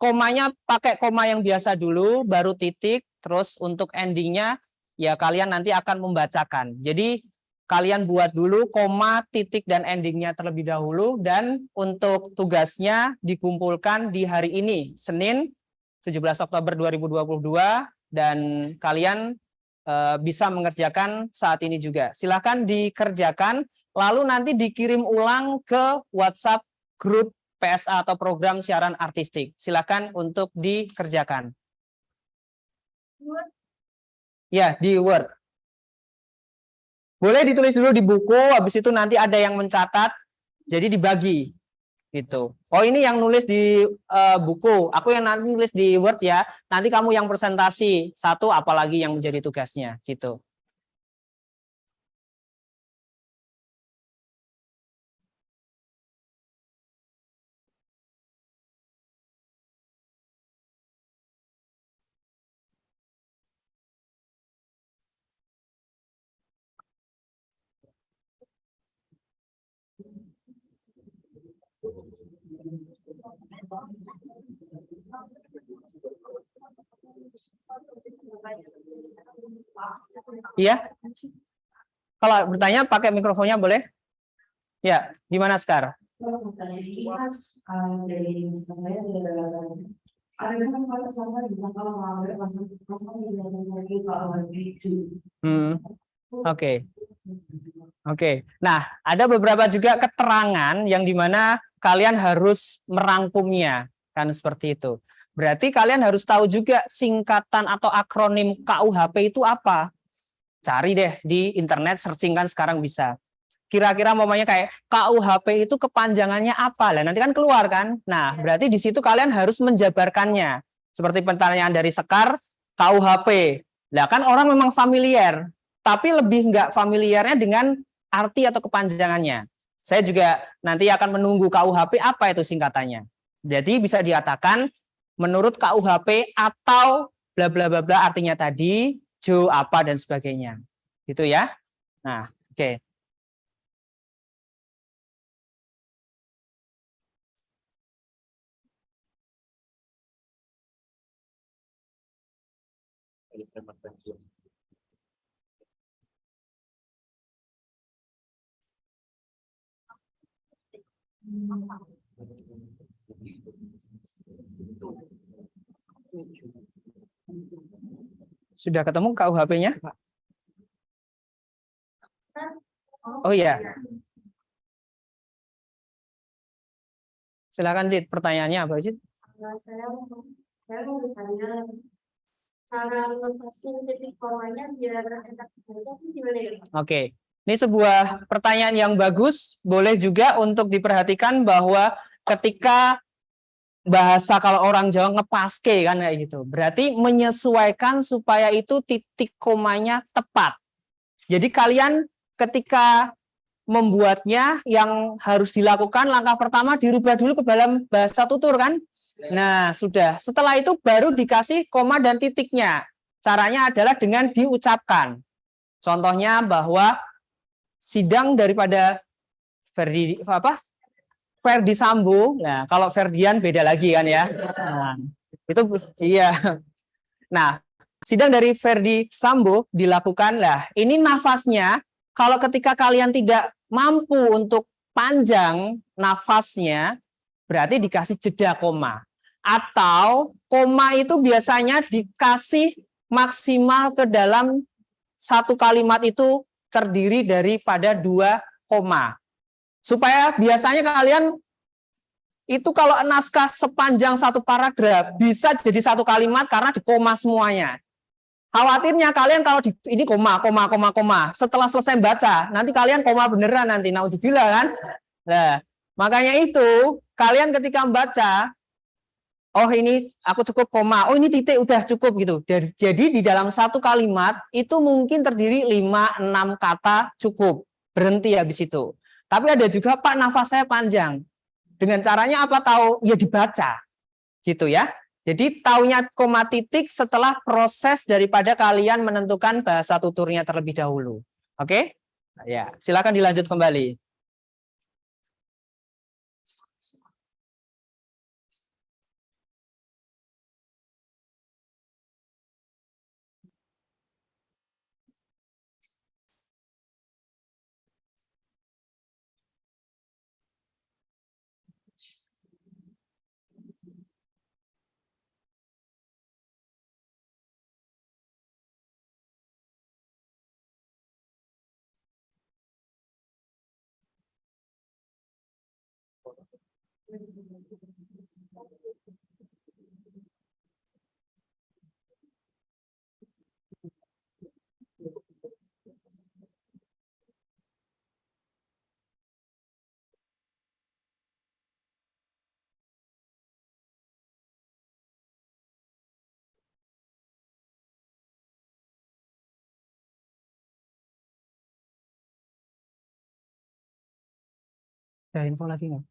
komanya pakai koma yang biasa dulu, baru titik, terus untuk endingnya ya kalian nanti akan membacakan. Jadi kalian buat dulu koma, titik, dan endingnya terlebih dahulu, dan untuk tugasnya dikumpulkan di hari ini, Senin 17 Oktober 2022, dan kalian bisa mengerjakan saat ini juga. Silakan dikerjakan, lalu nanti dikirim ulang ke WhatsApp grup PSA atau program siaran artistik. Silakan untuk dikerjakan. Ya, di Word. Boleh ditulis dulu di buku, habis itu nanti ada yang mencatat, jadi dibagi. Gitu. Oh, ini yang nulis di buku, aku yang nanti nulis di Word ya. Nanti kamu yang presentasi satu, apalagi yang menjadi tugasnya, gitu. Iya. Kalau bertanya pakai mikrofonnya boleh? Ya, gimana sekarang? Oke. Nah, ada beberapa juga keterangan yang dimana kalian harus merangkumnya, kan seperti itu. Berarti kalian harus tahu juga singkatan atau akronim KUHP itu apa. Cari deh di internet, searching kan sekarang bisa. Kira-kira mamanya kayak KUHP itu kepanjangannya apa? Lah nanti kan keluar kan. Nah, berarti di situ kalian harus menjabarkannya. Seperti pertanyaan dari Sekar, KUHP. Lah kan orang memang familiar, tapi lebih nggak familiarnya dengan arti atau kepanjangannya. Saya juga nanti akan menunggu KUHP apa itu singkatannya. Jadi bisa dikatakan menurut KUHP atau bla bla bla bla artinya tadi, jo apa dan sebagainya. Gitu ya. Nah, oke. Sudah ketemu KUHP-nya? Oh iya. Silakan Cid, pertanyaannya apa Cid? Saya mau bertanya cara ngelepasin titik komanya biar enak dibaca sih gimana ya? Oke. Ini sebuah pertanyaan yang bagus, boleh juga untuk diperhatikan bahwa ketika bahasa kalau orang Jawa ngepaske kan kayak gitu. Berarti menyesuaikan supaya itu titik komanya tepat. Jadi kalian ketika membuatnya yang harus dilakukan langkah pertama dirubah dulu ke dalam bahasa tutur kan. Nah, sudah. Setelah itu baru dikasih koma dan titiknya. Caranya adalah dengan diucapkan. Contohnya bahwa sidang daripada Ferdi Sambo. Nah, kalau Ferdian beda lagi kan ya. Nah, itu iya. Nah, sidang dari Ferdi Sambo dilakukan lah. Ini nafasnya kalau ketika kalian tidak mampu untuk panjang nafasnya berarti dikasih jeda koma. Atau koma itu biasanya dikasih maksimal ke dalam satu kalimat itu terdiri daripada 2 koma. Supaya biasanya kalian itu kalau naskah sepanjang satu paragraf bisa jadi satu kalimat karena di koma semuanya. Khawatirnya kalian kalau ini koma. Setelah selesai baca, nanti kalian koma beneran nanti. Naudzubillah kan? Nah, makanya itu kalian ketika membaca, oh ini aku cukup koma, oh ini titik udah cukup gitu. Jadi di dalam satu kalimat itu mungkin terdiri 5-6 kata cukup. Berhenti habis itu. Tapi ada juga Pak nafas saya panjang. Dengan caranya apa tahu? Ya dibaca. Gitu ya. Jadi taunya koma titik setelah proses daripada kalian menentukan bahasa tuturnya terlebih dahulu. Oke? Ya, silakan dilanjut kembali. Ada info lagi nggak?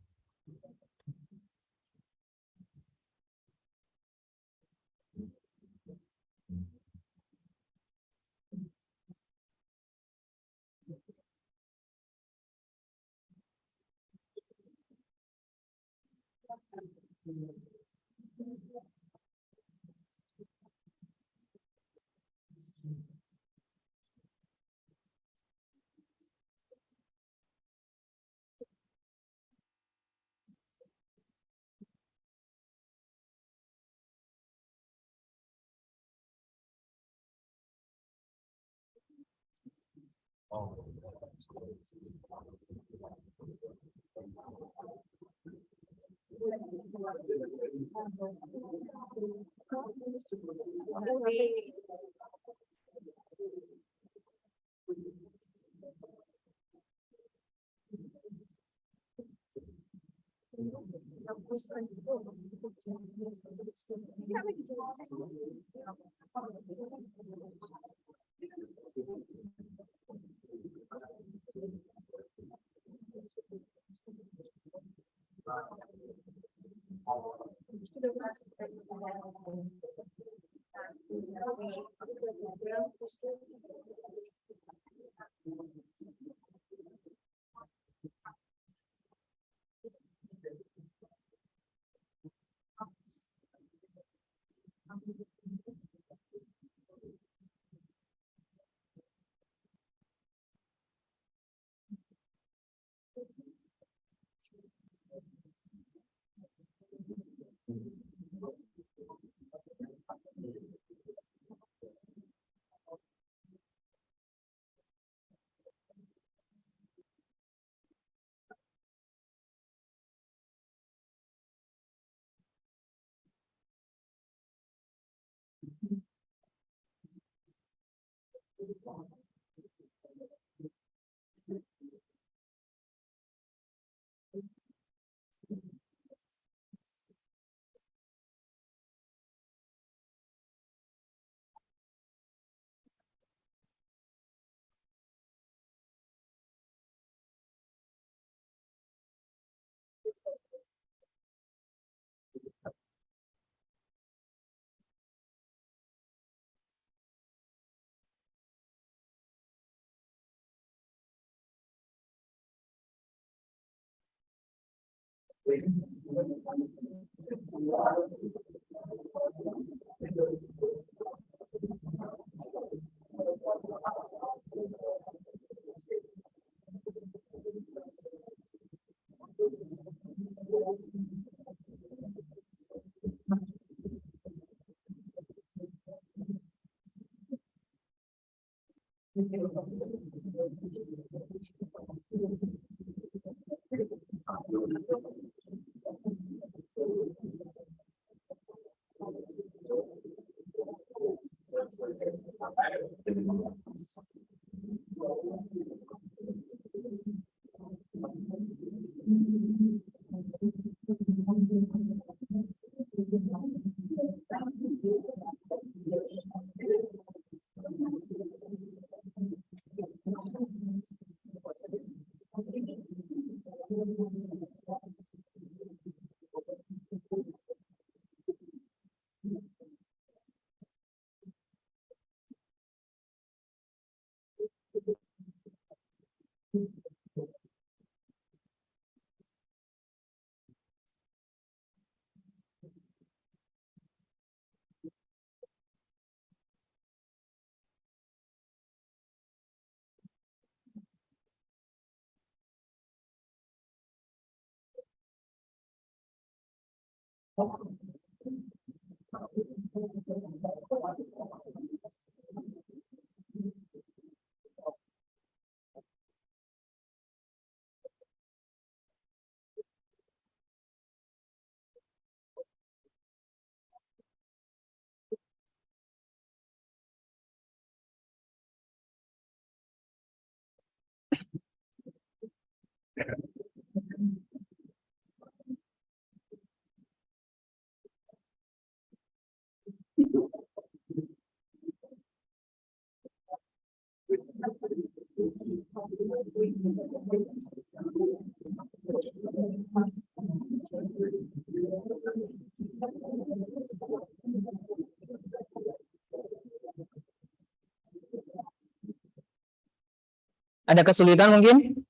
Ada kesulitan mungkin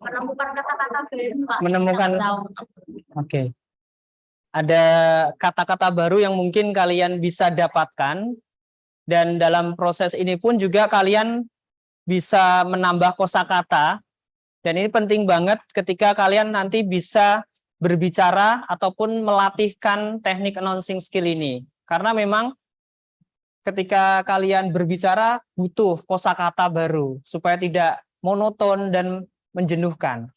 Menemukan kata-kata baru, Pak. menemukan. Oke. Ada kata-kata baru yang mungkin kalian bisa dapatkan, dan dalam proses ini pun juga kalian bisa menambah kosakata, dan ini penting banget ketika kalian nanti bisa berbicara ataupun melatihkan teknik announcing skill ini, karena memang ketika kalian berbicara butuh kosakata baru supaya tidak monoton dan menjenuhkan.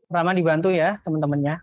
Rama dibantu ya teman-temannya.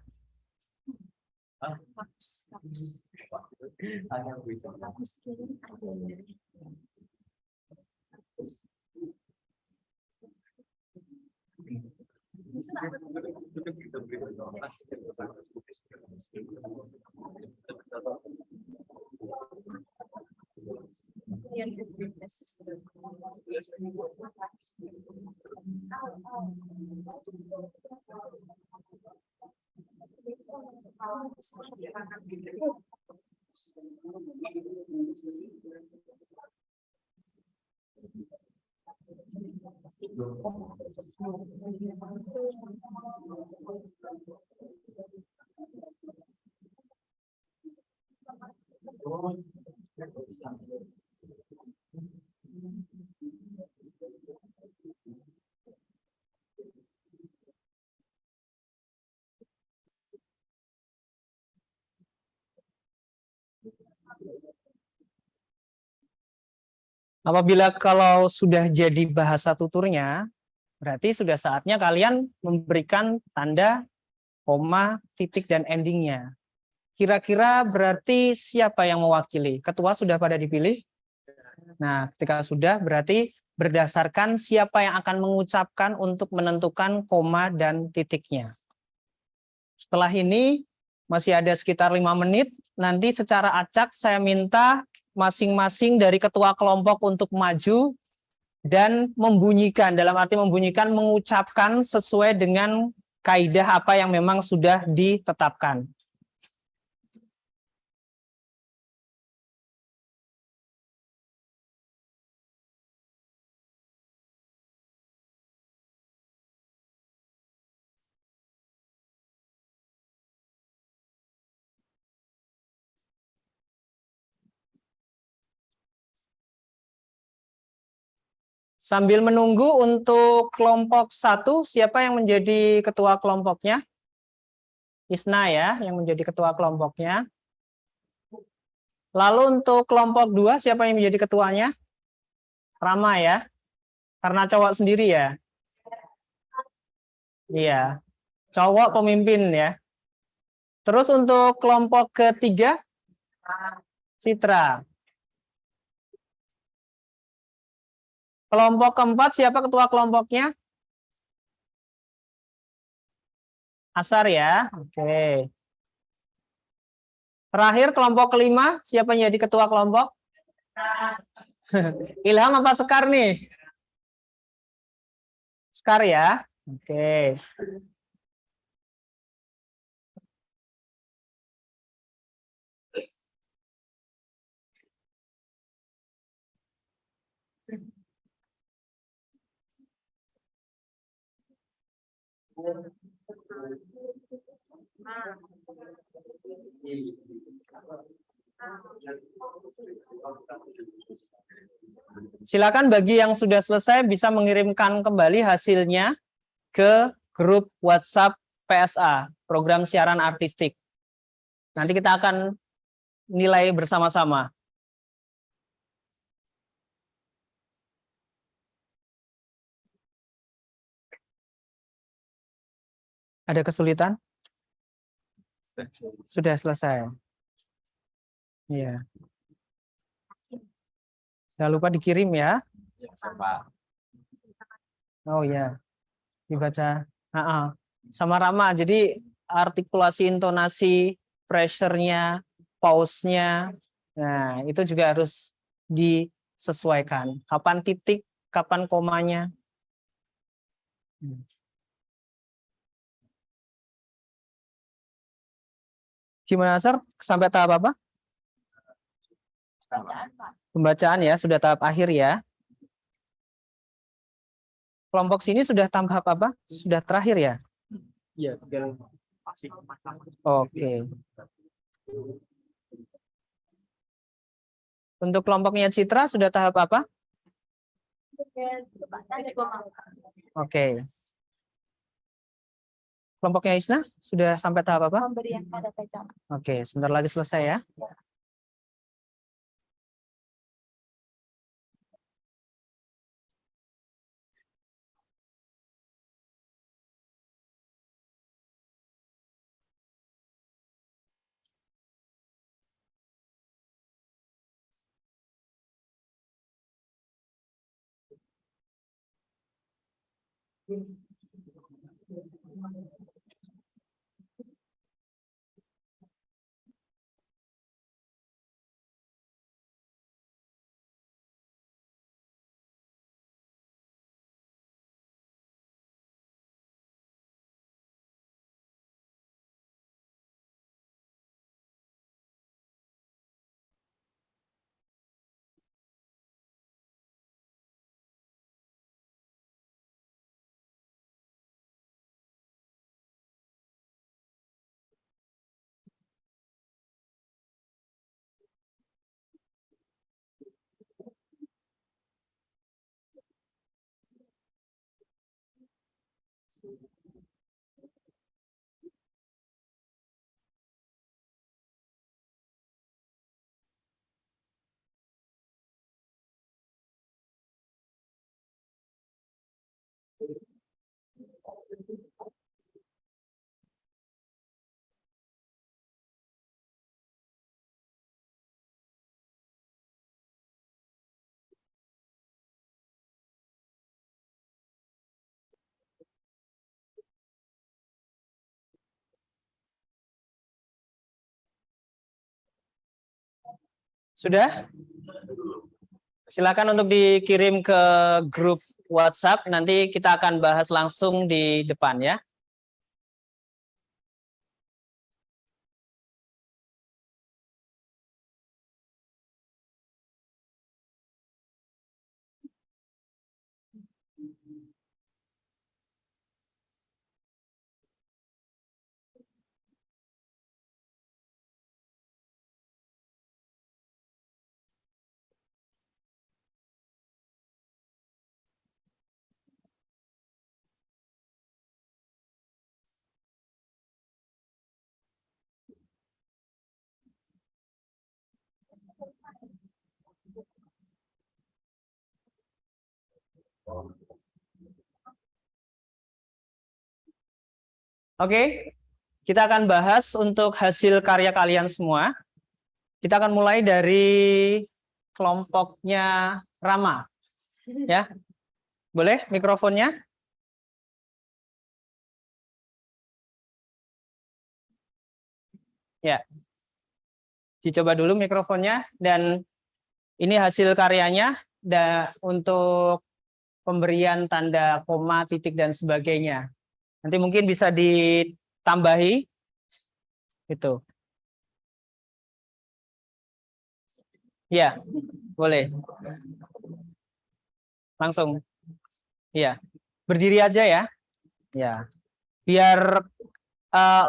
Apabila kalau sudah jadi bahasa tuturnya, berarti sudah saatnya kalian memberikan tanda, koma, titik, dan endingnya. Kira-kira berarti siapa yang mewakili? Ketua sudah pada dipilih? Nah, ketika sudah, berarti berdasarkan siapa yang akan mengucapkan untuk menentukan koma dan titiknya. Setelah ini, masih ada sekitar 5 menit. Nanti secara acak saya minta masing-masing dari ketua kelompok untuk maju dan membunyikan, dalam arti membunyikan, mengucapkan sesuai dengan kaidah apa yang memang sudah ditetapkan. Sambil menunggu untuk kelompok 1, siapa yang menjadi ketua kelompoknya? Isna ya, yang menjadi ketua kelompoknya. Lalu untuk kelompok 2, siapa yang menjadi ketuanya? Rama ya, karena cowok sendiri ya. Iya, cowok pemimpin ya. Terus untuk kelompok ketiga, Citra. Kelompok keempat, siapa ketua kelompoknya? Asar ya, oke. Terakhir kelompok kelima, siapa yang jadi ketua kelompok? Ilham apa Sekar nih? Sekar ya, oke. Silakan bagi yang sudah selesai bisa mengirimkan kembali hasilnya ke grup WhatsApp PSA, program siaran artistik. Nanti kita akan nilai bersama-sama. Ada kesulitan? Sudah selesai. Iya. Jangan lupa dikirim ya. Oh ya, dibaca. Sama Rama. Jadi artikulasi, intonasi, pressure-nya, pause-nya, nah itu juga harus disesuaikan. Kapan titik, kapan komanya. Gimana, Sir? Sampai tahap apa? Bacaan, Pak. Pembacaan ya, sudah tahap akhir ya. Kelompok sini sudah tahap apa? Sudah terakhir ya? Iya, Oke. Untuk kelompoknya Citra sudah tahap apa? Oke. Kelompoknya Isna sudah sampai tahap apa? Pemberian pada bacaan. Oke, sebentar lagi selesai ya. Sudah? Silakan untuk dikirim ke grup WhatsApp. Nanti kita akan bahas langsung di depan ya. Oke, kita akan bahas untuk hasil karya kalian semua. Kita akan mulai dari kelompoknya Rama. Ya, boleh mikrofonnya? Ya, dicoba dulu mikrofonnya, dan ini hasil karyanya untuk pemberian tanda koma, titik, dan sebagainya. Nanti mungkin bisa ditambahi itu. Ya, boleh. Langsung. Ya, berdiri aja ya. Ya, biar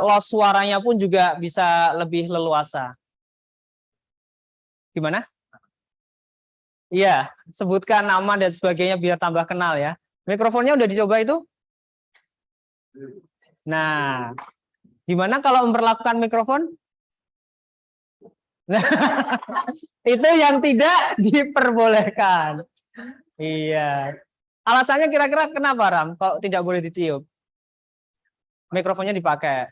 loss suaranya pun juga bisa lebih leluasa. Gimana? Iya, sebutkan nama dan sebagainya biar tambah kenal ya. Mikrofonnya udah dicoba itu? Nah, gimana kalau memperlakukan mikrofon? Nah, itu yang tidak diperbolehkan. Iya. Alasannya kira-kira kenapa, Ram? Kok tidak boleh ditiup? Mikrofonnya dipakai.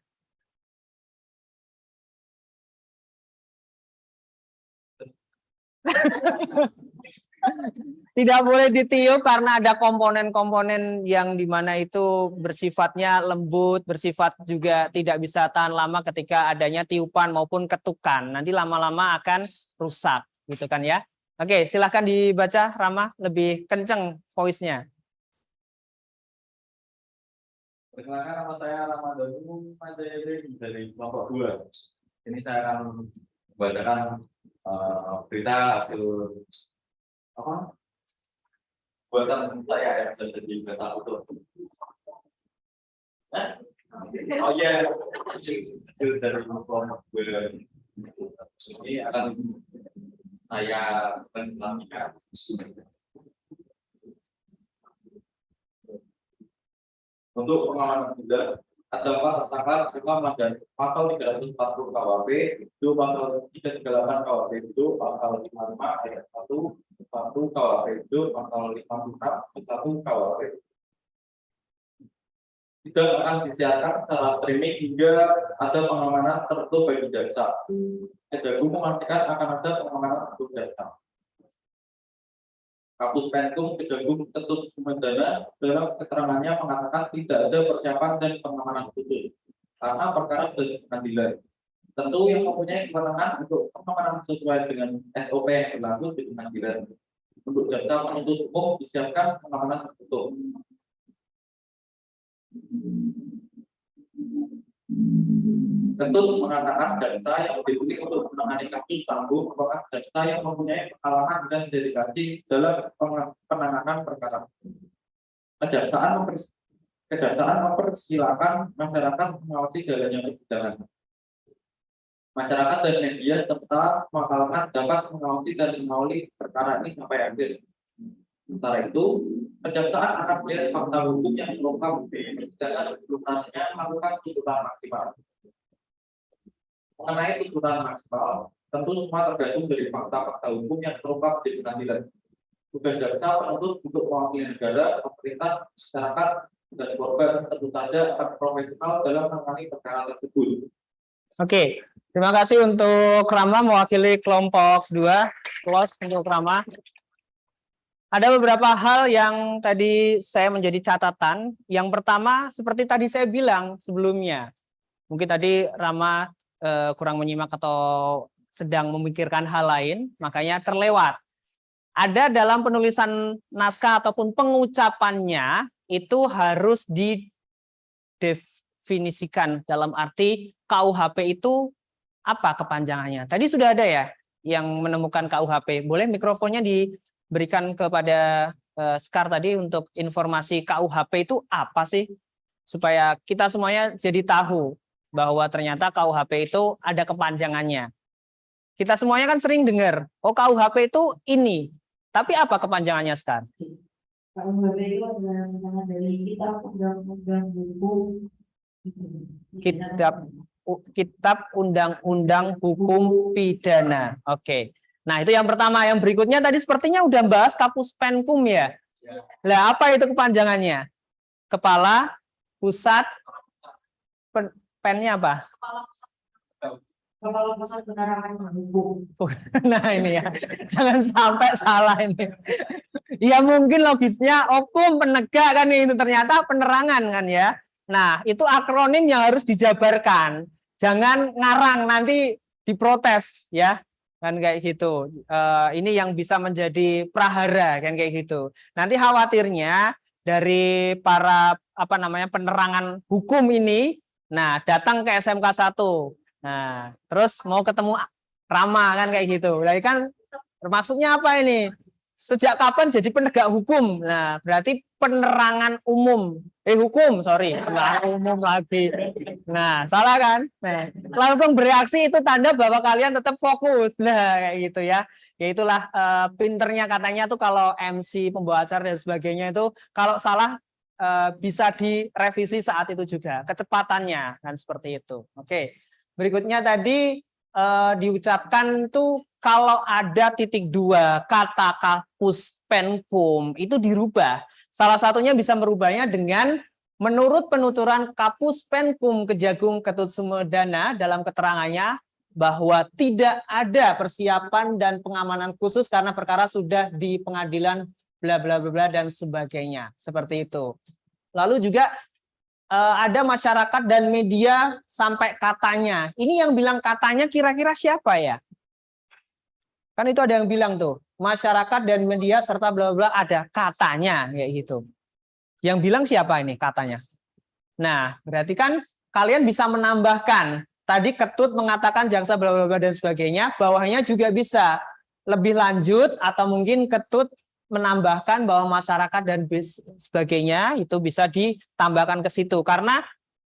Tidak boleh ditiup karena ada komponen-komponen yang dimana itu bersifatnya lembut, bersifat juga tidak bisa tahan lama ketika adanya tiupan maupun ketukan. Nanti lama-lama akan rusak, gitu kan ya. Oke, silahkan dibaca Rama, lebih kenceng voice-nya. Perkenalkan, nama saya Ramadhanu Panjaitan dari kelompok 2. Ini saya akan membacakan berita hasil apa? Buatan saya yang jadi berita utuh. Oh iya, hasil dari kelompok 2 ini akan saya presentasikan. Untuk pengamanan juga ada 4 tersangka setelah melanggar pasal 340 KUHP, itu pasal 338 KUHP itu pasal 55 ayat 1 KUHP itu pasal 56 1 KUHP. Tidak akan disiarkan secara streaming hingga ada pengamanan tertutup bagi jaksa. Kejagung memastikan akan ada pengamanan tertutup jaksa. Kapus Penkum Kejagung Ketut Sumedana dalam keterangannya mengatakan tidak ada persiapan dan pengamanan khusus karena perkara dari pengadilan. Tentu yang mempunyai kewenangan untuk pengamanan sesuai dengan SOP yang berlaku di pengadilan. Untuk jaksa penuntut umum disiapkan pengamanan tertutup. Ketut mengatakan jaksa yang dipilih untuk menangani kasus Sambo merupakan jaksa yang mempunyai pengalaman dan dedikasi dalam penanganan perkara. Kejaksaan mempersilakan masyarakat mengawasi jalannya persidangan. Masyarakat dan media serta masyarakat dapat mengawasi dan mengawali perkara ini sampai akhir. Sementara itu, kejaksaan akan melihat fakta hukum yang terungkap di persidangan sebelum nantinya melakukan tuntutan maksimal. Mengenai tuntutan maksimal, tentu semua tergantung dari fakta-fakta hukum yang terungkap di pengadilan. Tugas jaksa penuntut untuk mewakili negara, pemerintah, masyarakat, dan korban tentu saja akan profesional dalam menangani perkara tersebut. Oke, terima kasih untuk Rama mewakili kelompok 2. Close untuk Rama. Ada beberapa hal yang tadi saya menjadi catatan. Yang pertama, seperti tadi saya bilang sebelumnya, mungkin tadi Rama kurang menyimak atau sedang memikirkan hal lain, makanya terlewat. Ada dalam penulisan naskah ataupun pengucapannya itu harus didefinisikan dalam arti KUHP itu apa kepanjangannya. Tadi sudah ada ya yang menemukan KUHP. Boleh mikrofonnya diberikan kepada Sekar tadi untuk informasi KUHP itu apa sih? Supaya kita semuanya jadi tahu bahwa ternyata KUHP itu ada kepanjangannya. Kita semuanya kan sering dengar, oh KUHP itu ini. Tapi apa kepanjangannya, Sekar? KUHP itu adalah singkatan dari Kitab Undang-Undang Hukum. Kitab Undang-Undang Hukum Pidana. Oke. Nah, itu yang pertama. Yang berikutnya tadi sepertinya udah bahas Kapus Penkum ya. Lah, apa itu kepanjangannya? Kepala Pusat pennya apa? Kepala Pusat Penerangan Hukum. Nah ini ya, jangan sampai salah ini. Ya mungkin logisnya hukum penegak kan itu ternyata penerangan kan ya. Nah itu akronim yang harus dijabarkan. Jangan ngarang nanti diprotes ya kan kayak gitu. Ini yang bisa menjadi prahara kan kayak gitu. Nanti khawatirnya dari para penerangan hukum ini, nah datang ke SMK 1. Nah, terus mau ketemu Rama kan kayak gitu. Nah, kan maksudnya apa ini? Sejak kapan jadi penegak hukum? Nah, berarti penerangan umum. Penerangan umum lagi. Nah, salah kan? Nah, langsung bereaksi itu tanda bahwa kalian tetap fokus. Nah, kayak gitu ya. Ya itulah pinternya katanya tuh kalau MC, pembawa acara dan sebagainya itu kalau salah bisa direvisi saat itu juga. Kecepatannya kan seperti itu. Oke. Berikutnya tadi diucapkan tuh kalau ada titik 2 kata Kapus Penkum itu dirubah. Salah satunya bisa merubahnya dengan menurut penuturan Kapus Penkum Kejagung Ketut Sumedana dalam keterangannya bahwa tidak ada persiapan dan pengamanan khusus karena perkara sudah di pengadilan bla bla bla dan sebagainya. Seperti itu. Lalu juga ada masyarakat dan media sampai katanya. Ini yang bilang katanya kira-kira siapa ya? Kan itu ada yang bilang tuh, masyarakat dan media serta bla bla ada katanya kayak gitu. Yang bilang siapa ini katanya? Nah, berarti kan kalian bisa menambahkan. Tadi Ketut mengatakan jaksa bla bla bla dan sebagainya, bawahnya juga bisa lebih lanjut atau mungkin Ketut menambahkan bahwa masyarakat dan sebagainya itu bisa ditambahkan ke situ. Karena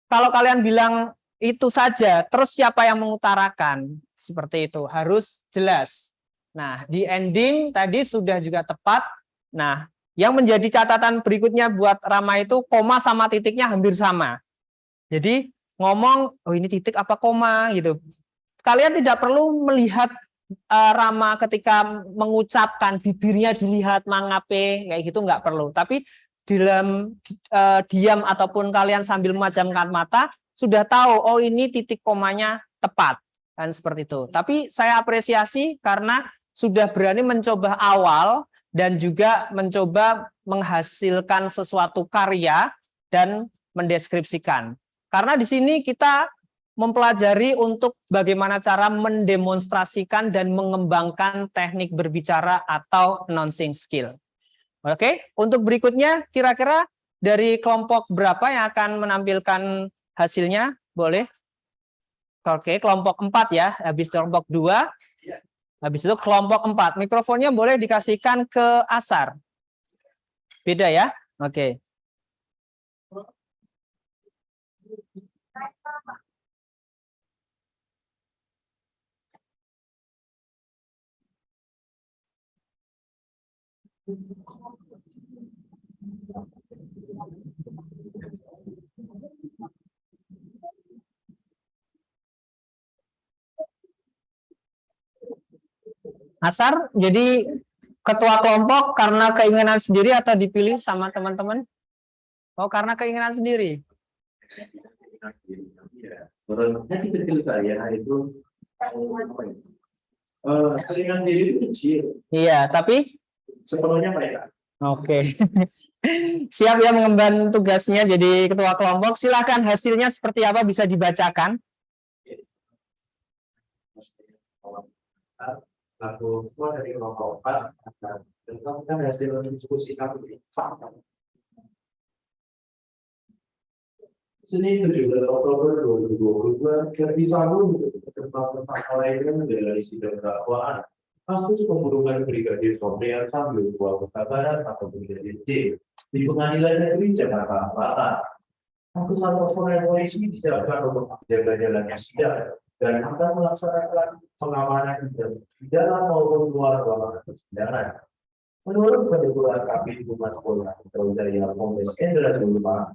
kalau kalian bilang itu saja, terus siapa yang mengutarakan? Seperti itu, harus jelas. Nah, di ending tadi sudah juga tepat. Nah, yang menjadi catatan berikutnya buat Rama itu koma sama titiknya hampir sama. Jadi ngomong, oh ini titik apa koma gitu. Kalian tidak perlu melihat Rama ketika mengucapkan bibirnya dilihat mangape kayak gitu nggak perlu. Tapi dalam diam ataupun kalian sambil memejamkan mata sudah tahu oh ini titik komanya tepat kan seperti itu. Tapi saya apresiasi karena sudah berani mencoba awal dan juga mencoba menghasilkan sesuatu karya dan mendeskripsikan. Karena di sini kita mempelajari untuk bagaimana cara mendemonstrasikan dan mengembangkan teknik berbicara atau announcing skill. Oke, untuk berikutnya kira-kira dari kelompok berapa yang akan menampilkan hasilnya? Boleh? Oke, kelompok 4 ya, habis kelompok 2. Habis itu kelompok 4. Mikrofonnya boleh dikasihkan ke Asar. Beda ya? Oke. Asar jadi ketua kelompok karena keinginan sendiri atau dipilih sama teman-teman? Oh, karena keinginan sendiri. Menurutnya di kecil saya itu keinginan diri itu kecil. Iya, tapi Sepenuhnya mereka. oke. Siap ya mengemban tugasnya jadi ketua kelompok. Silakan hasilnya seperti apa bisa dibacakan. Lalu semua dari kelompok 4 tentang hasil diskusi kami. Senin 17 Oktober 2022 Verdi Sambo beserta tersangka lainnya dari sidang dakwaan kasus pembunuhan Brigadir Nofrian Yosua Huta Barat atau Brigadir J di Pengadilan Negeri Jakarta Selatan. Ratusan personel polisi disiapkan untuk menjaga jalannya sidang dan akan melaksanakan pengamanan di dalam maupun luar ruangan persidangan. Menurut Ketua Kabid Humas Polda Metro Jaya Kombes Endra Zulfa,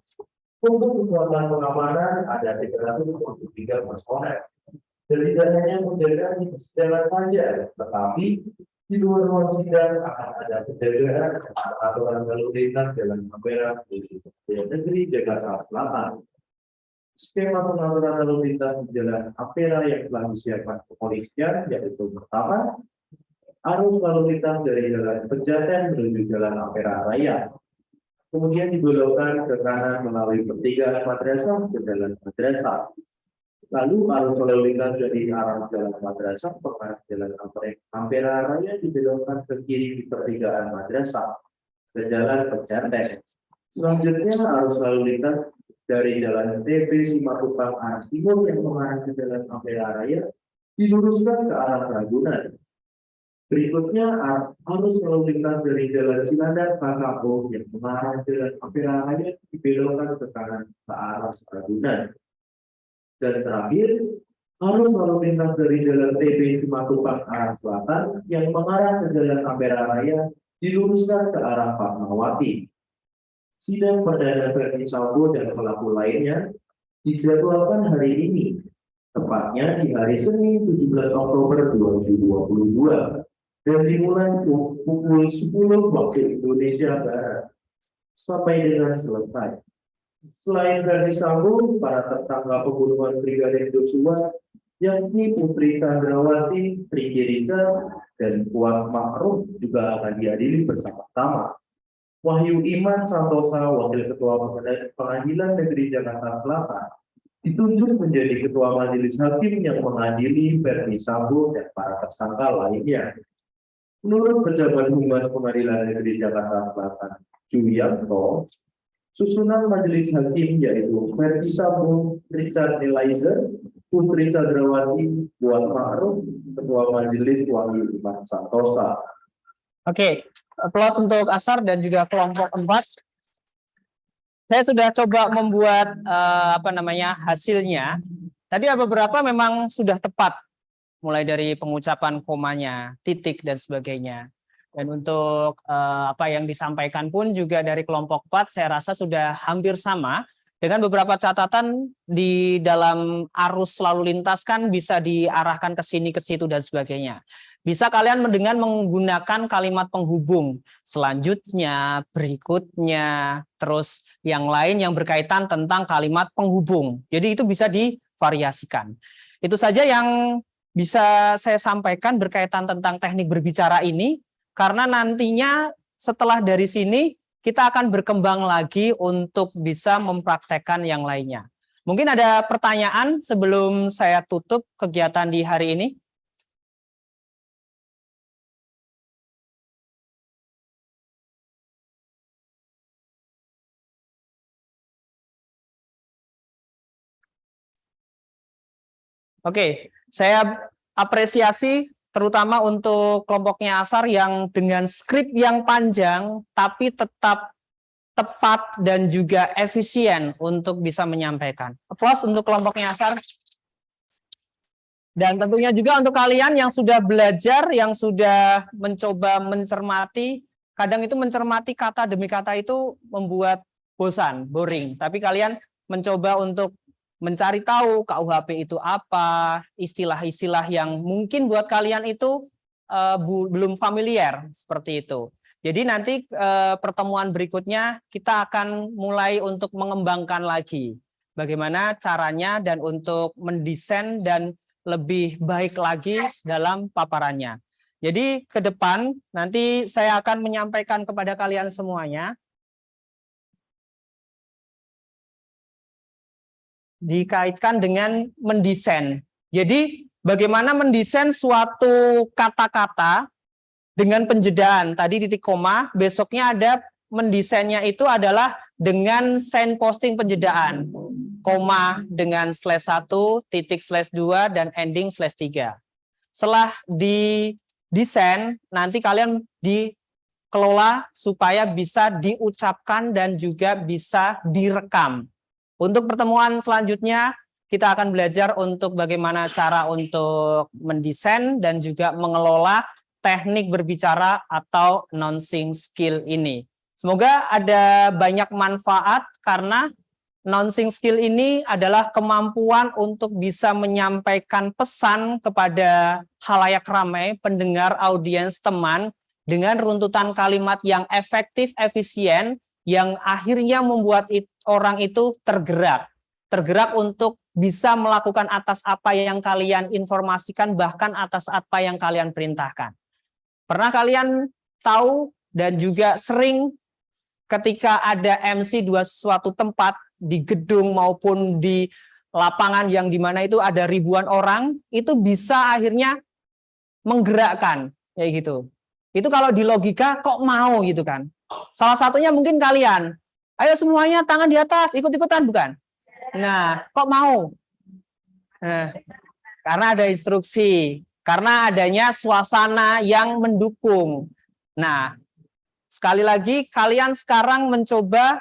untuk kekuatan pengamanan ada 323 personel. Jadi tidak hanya menjaga di persidangan saja, tetapi Di luar ruang sidang akan ada penjagaan aturan lalu lintas jalan kamera di Pengadilan Negeri Jakarta Selatan. Skema pengaturan lalu lintas di Jalan Ampera yang telah disiapkan kepolisian yaitu pertama, arus lalu lintas dari Jalan Pejaten menuju Jalan Ampera Raya, kemudian dibelokkan ke kanan melalui pertigaan madrasah ke Jalan Madrasah. Lalu arus lalu lintas dari arah Jalan Madrasah ke arah Jalan Ampera Raya dibelokkan ke kiri di pertigaan Madrasah ke Jalan Pejaten. Selanjutnya arus lalu lintas dari Jalan TP Simatupang arah timur yang mengarah ke Jalan Ampera Raya diluruskan ke arah Ragunan. Berikutnya arus lalu lintas dari Jalan Cilandak KKO yang mengarah ke Jalan Ampera Raya dibelokkan ke kanan ke arah Ragunan. Dan terakhir, arus lalu lintas dari Jalan TP Simatupang arah selatan yang mengarah ke Jalan Ampera Raya diluruskan ke arah Fatmawati. Sidang perdana Verdi Sambo dan pelaku lainnya dijadwalkan hari ini, tepatnya di hari Senin 17 Oktober 2022, dan dimulai pukul 10 waktu Indonesia Barat sampai dengan selesai. Selain Verdi Sambo, para tersangka pembunuhan Brigadir Joshua, yakni Putri Chandrawati, Riki Rizal, dan Kuat Ma'ruf juga akan diadili bersama-sama. Wahyu Iman Santosa, Wakil Ketua Pengadilan Negeri Jakarta Selatan, ditunjuk menjadi Ketua Majelis Hakim yang mengadili Verdi Sambo dan para tersangka lainnya. Menurut Pejabat Humas Pengadilan Negeri Jakarta Selatan, Julianto, susunan majelis hakim yaitu Verdi Sambo, Richard Eliezer, Putri Chandrawati, Kuat Ma'ruf, Ketua Majelis Wahyu Iman Santosa. Oke, aplaus untuk Asar dan juga kelompok 4. Saya sudah coba membuat hasilnya. Tadi ada beberapa memang sudah tepat, mulai dari pengucapan komanya, titik dan sebagainya. Dan untuk apa yang disampaikan pun juga dari kelompok 4 saya rasa sudah hampir sama, dengan beberapa catatan di dalam arus lalu lintas kan bisa diarahkan ke sini ke situ dan sebagainya. Bisa kalian dengan menggunakan kalimat penghubung selanjutnya, berikutnya, terus yang lain yang berkaitan tentang kalimat penghubung. Jadi itu bisa divariasikan. Itu saja yang bisa saya sampaikan berkaitan tentang teknik berbicara ini. Karena nantinya setelah dari sini kita akan berkembang lagi untuk bisa mempraktekkan yang lainnya. Mungkin ada pertanyaan sebelum saya tutup kegiatan di hari ini? Oke, saya apresiasi terutama untuk kelompoknya Asar yang dengan skrip yang panjang tapi tetap tepat dan juga efisien untuk bisa menyampaikan. Aplaus untuk kelompoknya Asar. Dan tentunya juga untuk kalian yang sudah belajar, yang sudah mencoba mencermati, kadang itu mencermati kata demi kata itu membuat bosan, boring. Tapi kalian mencoba untuk mencari tahu KUHP itu apa, istilah-istilah yang mungkin buat kalian itu belum familiar seperti itu. Jadi nanti pertemuan berikutnya kita akan mulai untuk mengembangkan lagi bagaimana caranya dan untuk mendesain dan lebih baik lagi dalam paparannya. Jadi ke depan nanti saya akan menyampaikan kepada kalian semuanya dikaitkan dengan mendesain. Jadi bagaimana mendesain suatu kata-kata dengan penjedaan. Tadi titik koma, besoknya ada mendesainnya itu adalah dengan sign posting penjedaan. Koma dengan /1, titik /2, dan ending /3. Setelah didesain, nanti kalian dikelola supaya bisa diucapkan dan juga bisa direkam. Untuk pertemuan selanjutnya, kita akan belajar untuk bagaimana cara untuk mendesain dan juga mengelola teknik berbicara atau announcing skill ini. Semoga ada banyak manfaat karena announcing skill ini adalah kemampuan untuk bisa menyampaikan pesan kepada khalayak ramai, pendengar, audiens, teman, dengan runtutan kalimat yang efektif, efisien, yang akhirnya membuat orang itu tergerak untuk bisa melakukan atas apa yang kalian informasikan, bahkan atas apa yang kalian perintahkan. Pernah kalian tahu dan juga sering ketika ada MC di suatu tempat, di gedung maupun di lapangan yang dimana itu ada ribuan orang, itu bisa akhirnya menggerakkan, kayak gitu. Itu kalau di logika kok mau gitu kan. Salah satunya mungkin kalian, ayo semuanya tangan di atas, ikut-ikutan, bukan? Nah, kok mau? Nah, karena ada instruksi, karena adanya suasana yang mendukung. Nah, sekali lagi kalian sekarang mencoba,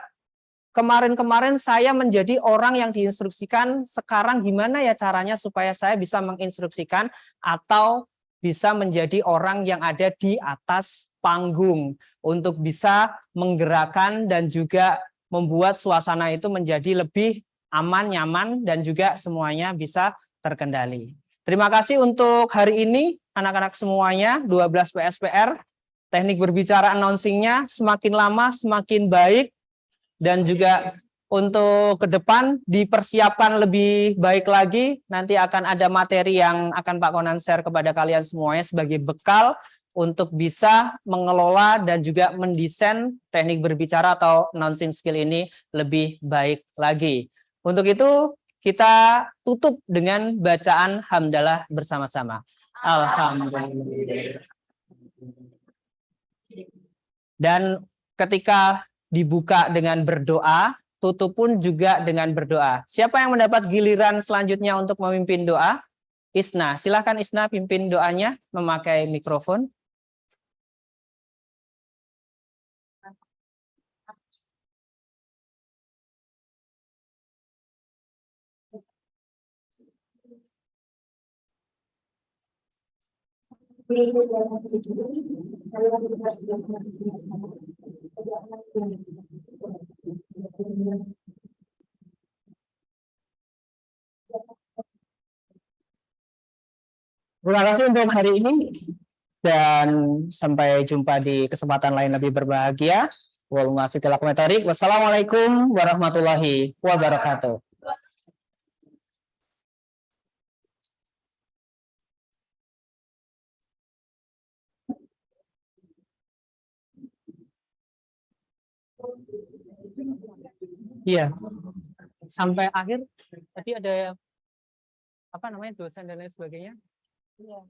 kemarin-kemarin saya menjadi orang yang diinstruksikan, sekarang gimana ya caranya supaya saya bisa menginstruksikan atau bisa menjadi orang yang ada di atas panggung untuk bisa menggerakkan dan juga membuat suasana itu menjadi lebih aman, nyaman, dan juga semuanya bisa terkendali. Terima kasih untuk hari ini anak-anak semuanya, 12 PSPR. Teknik berbicara announcing-nya semakin lama semakin baik, dan juga untuk ke depan dipersiapkan lebih baik lagi. Nanti akan ada materi yang akan Pak Konan share kepada kalian semuanya sebagai bekal untuk bisa mengelola dan juga mendesain teknik berbicara atau announcing skill ini lebih baik lagi. Untuk itu kita tutup dengan bacaan hamdalah bersama-sama. Alhamdulillah. Dan ketika dibuka dengan berdoa, tutup pun juga dengan berdoa. Siapa yang mendapat giliran selanjutnya untuk memimpin doa? Isna, silahkan Isna pimpin doanya memakai mikrofon. Terima kasih untuk hari ini dan sampai jumpa di kesempatan lain lebih berbahagia. Wassalamualaikum warahmatullahi wabarakatuh. Iya, sampai akhir tadi ada apa namanya dosen dan lain sebagainya. Iya.